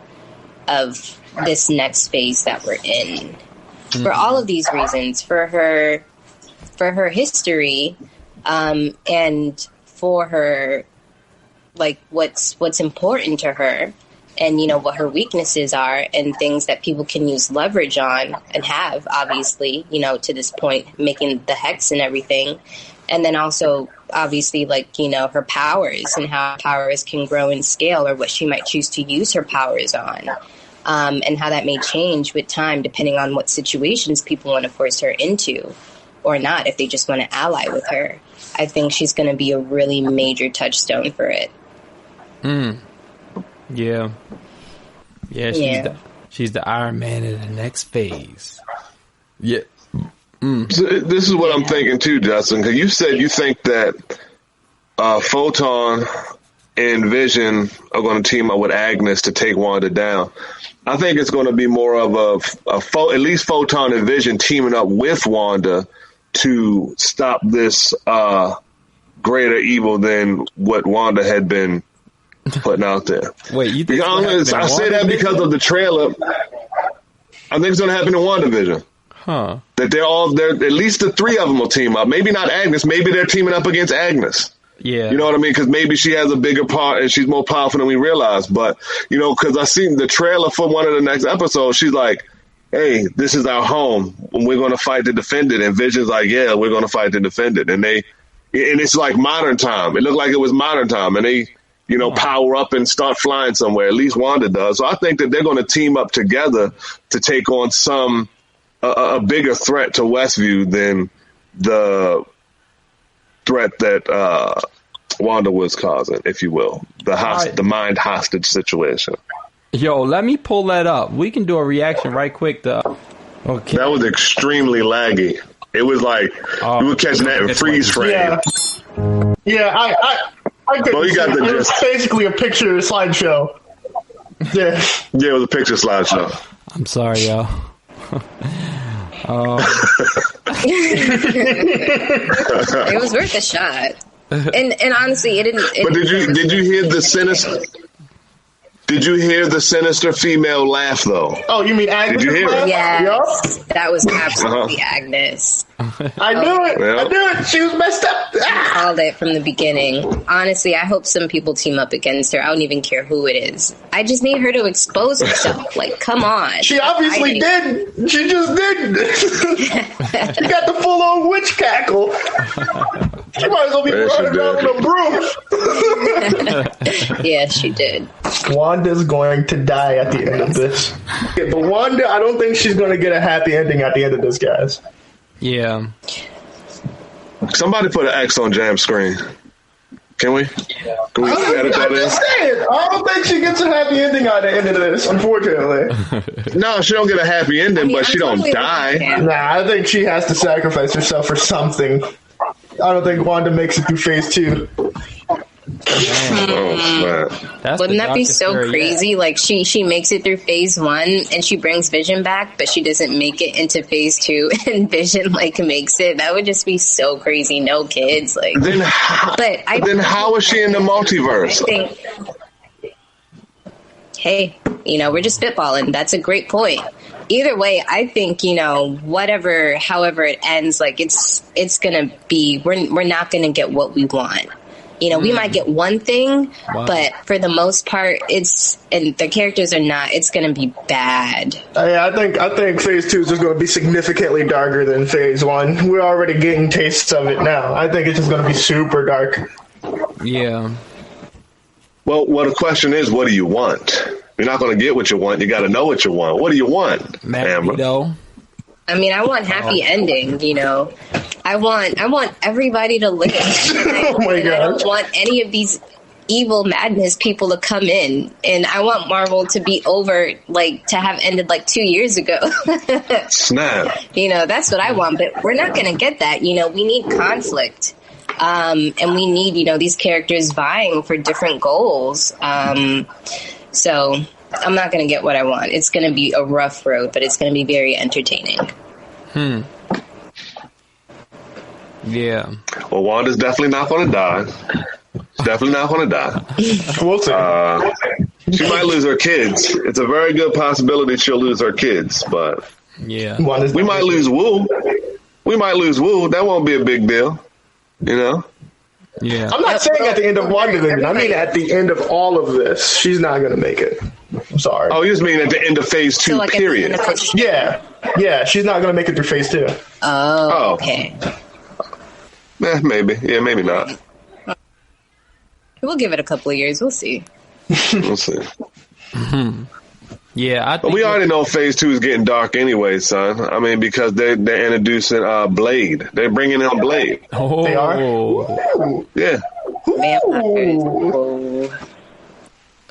of this next phase that we're in. Mm-hmm. For all of these reasons, for her history, and for her, like what's important to her, and what her weaknesses are, and things that people can use leverage on and have, obviously, to this point, making the hex and everything. And then also, obviously, her powers and how powers can grow and scale, or what she might choose to use her powers on. And how that may change with time, depending on what situations people want to force her into or not, if they just want to ally with her. I think she's going to be a really major touchstone for it. Yeah. Yeah, she's the Iron Man in the next phase. Yeah. So this is what I'm thinking too, Justin, because you said you think that Photon and Vision are going to team up with Agnes to take Wanda down. I think it's going to be more of at least Photon and Vision teaming up with Wanda to stop this greater evil than what Wanda had been putting out there. Wait, you think I say that because of the trailer. I think it's going to happen in WandaVision. Huh. That they're at least the three of them will team up. Maybe not Agnes. Maybe they're teaming up against Agnes. Yeah. You know what I mean? Because maybe she has a bigger part and she's more powerful than we realize. But, because I seen the trailer for one of the next episodes, she's like, hey, this is our home. We're going to fight to defend it. And Vision's like, yeah, we're going to fight to defend it. And it's like modern time. It looked like it was modern time. And they, power up and start flying somewhere. At least Wanda does. So I think that they're going to team up together to take on a bigger threat to Westview than the threat that Wanda was causing, if you will. The mind hostage situation. Yo, let me pull that up. We can do a reaction right quick. Okay. That was extremely laggy. It was like you were catching that in freeze frame. Yeah, I could. Well, you got it was basically a picture slideshow. Yeah. Yeah, it was a picture slideshow. I'm sorry, y'all. It was worth a shot, and honestly, it didn't. But did you hear the sinister? Did you hear the sinister female laugh though? Oh, you mean Agnes? Did you hear it? Yes, that was absolutely Agnes. I knew it. I knew it. She was messed up. I called it from the beginning. Honestly, I hope some people team up against her. I don't even care who it is. I just need her to expose herself. Like, come on. She obviously did. She just didn't. She got the full-on witch cackle. She might as well be running around with a broom. Yeah, she did. Wanda's going to die at the end of this. But Wanda, I don't think she's going to get a happy ending at the end of this, guys. Yeah. Somebody put an X on Jam's screen. Can we? Can we edit that in? I don't think she gets a happy ending at the end of this, unfortunately. No, she don't get a happy ending, but she don't die. Nah, I think she has to sacrifice herself for something. I don't think Wanda makes it through phase 2. Oh, That's Wouldn't the that be darkest so story crazy? yet. Like she makes it through phase 1 and she brings Vision back, but she doesn't make it into phase 2 and Vision like makes it. That would just be so crazy. No kids. Like then how is she in the multiverse? I think, hey, we're just spitballing. That's a great point. Either way, I think, however it ends, like it's gonna be, we're not gonna get what we want. We might get one thing, but for the most part, and the characters are not, it's going to be bad. I think phase 2 is just going to be significantly darker than phase 1. We're already getting tastes of it now. I think it's just going to be super dark. Yeah. Well, the question is, what do you want? You're not going to get what you want. You got to know what you want. What do you want, Amber? I mean, I want happy ending, I want everybody to live. Oh my God. I don't want any of these evil madness people to come in. And I want Marvel to be over, like, to have ended like 2 years ago. Snap. That's what I want. But we're not going to get that. We need conflict. And we need, these characters vying for different goals. So I'm not going to get what I want. It's going to be a rough road, but it's going to be very entertaining. Yeah. Well, Wanda's definitely not going to die. She's definitely not going to die. We'll see. She might lose her kids. It's a very good possibility she'll lose her kids, but yeah, we might lose Wu. That won't be a big deal, Yeah. I'm not saying at the end of WandaVision. I mean at the end of all of this. She's not going to make it. I'm sorry. Oh, you just mean at the end of phase 2, like period. Yeah, she's not going to make it through phase 2. Oh, okay. Maybe. Yeah, maybe not. We'll give it a couple of years. We'll see. We'll see. Yeah, but we already know phase 2 is getting dark anyway, son. I mean, because they're introducing Blade. They're bringing in Blade. Oh, they are. Yeah. Vampires. Oh.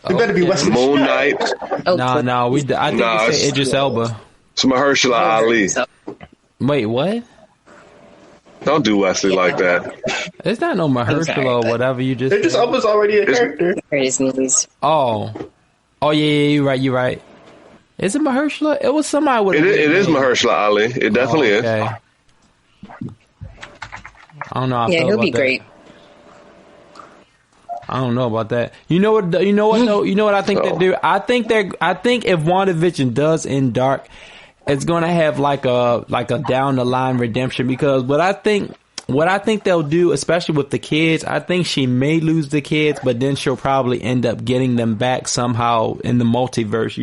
It better be Wesley Moon Knight. No. I think they say Idris Elba. It's Mahershala Ali. Wait, what? Don't do Wesley like that. It's not no Mahershala or whatever you just. Idris Elba's already a character. Oh yeah, you're right. Is it Mahershala? It was somebody with. It is Mahershala Ali. It definitely is. I don't know. He'll be great. I don't know about that. You know what? You know what I think they do. I think if WandaVision does end dark, it's gonna have like a down the line redemption, because what I think they'll do, especially with the kids, I think she may lose the kids, but then she'll probably end up getting them back somehow in the multiverse,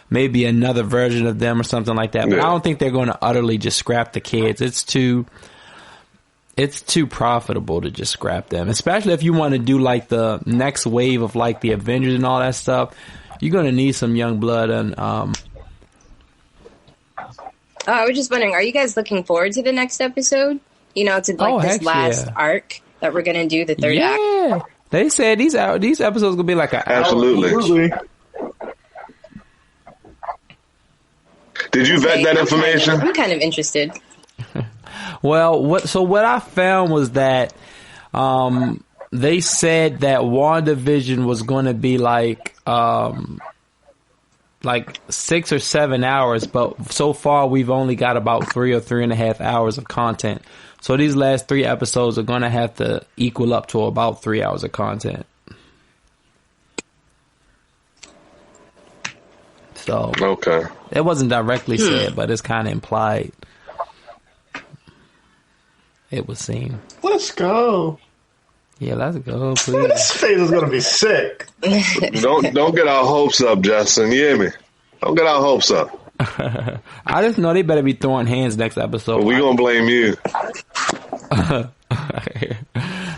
maybe another version of them or something like that. But I don't think they're going to utterly just scrap the kids. It's too profitable to just scrap them, especially if you want to do like the next wave of like the Avengers and all that stuff. You're going to need some young blood. And I was just wondering, are you guys looking forward to the next episode? To like this last arc that we're gonna do, the third act. Yeah, they said these episodes gonna be like an absolutely. Did you vet that information? I'm kind of interested. Well, what I found was that they said that WandaVision was going to be like 6 or 7 hours, but so far we've only got about 3 or 3.5 hours of content. So these last 3 episodes are going to have to equal up to about 3 hours of content. So okay, it wasn't directly said, but it's kind of implied. It would seem. Let's go. Yeah, let's go, please. This phase is gonna be sick. Don't get our hopes up, Justin. You hear me? Don't get our hopes up. I just know they better be throwing hands next episode. We gonna blame you.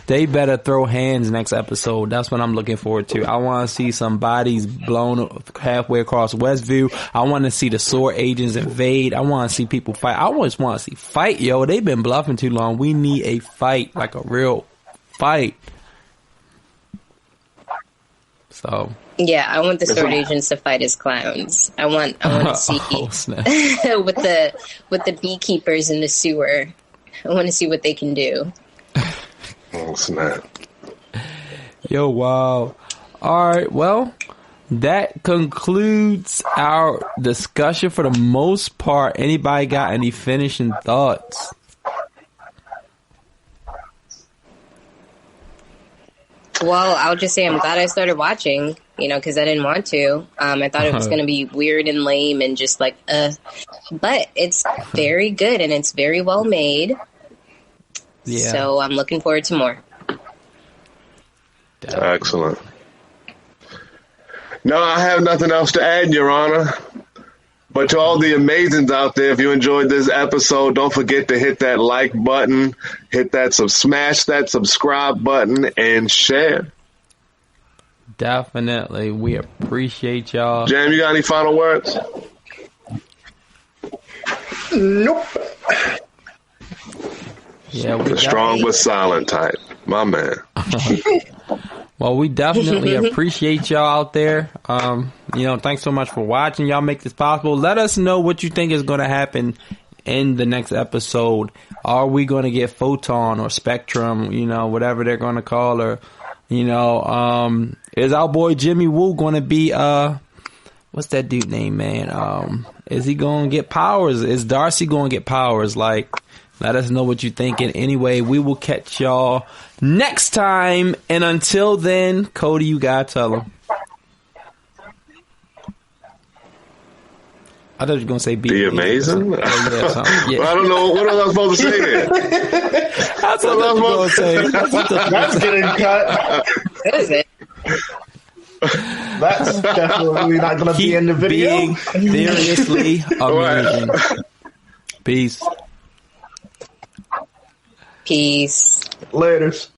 They better throw hands next episode. That's what I'm looking forward to. I want to see some bodies blown halfway across Westview. I want to see the SWORD agents invade. I want to see people fight. I just want to see fight, yo. They've been bluffing too long. We need a fight, like a real fight. So yeah, I want the SWORD agents to fight as clowns. I want to see with the beekeepers in the sewer. I want to see what they can do. Oh snap! Yo, wow. All right, well, that concludes our discussion for the most part. Anybody got any finishing thoughts? Well, I'll just say I'm glad I started watching, because I didn't want to. I thought it was going to be weird and lame and just like, but it's very good and it's very well made. Yeah. So I'm looking forward to more. Excellent. No, I have nothing else to add, Your Honor. But to all the amazings out there, if you enjoyed this episode, don't forget to hit that like button, smash that subscribe button, and share. Definitely. We appreciate y'all. Jam, you got any final words? Nope. Yeah, The strong but silent type. My man. Well, we definitely appreciate y'all out there. Thanks so much for watching. Y'all make this possible. Let us know what you think is going to happen in the next episode. Are we going to get Photon or Spectrum, whatever they're going to call her? Is our boy Jimmy Woo going to be, what's that dude name, man? Is he going to get powers? Is Darcy going to get powers? Let us know what you're thinking. Anyway, we will catch y'all next time. And until then, Cody, you got to tell them. I thought you were going to say be amazing. Yeah. I don't know. What was I supposed to say then? That's what I was going to say. That's getting cut. Is it? That's definitely not going to be in the video. Being seriously amazing. Peace. Peace. Laters.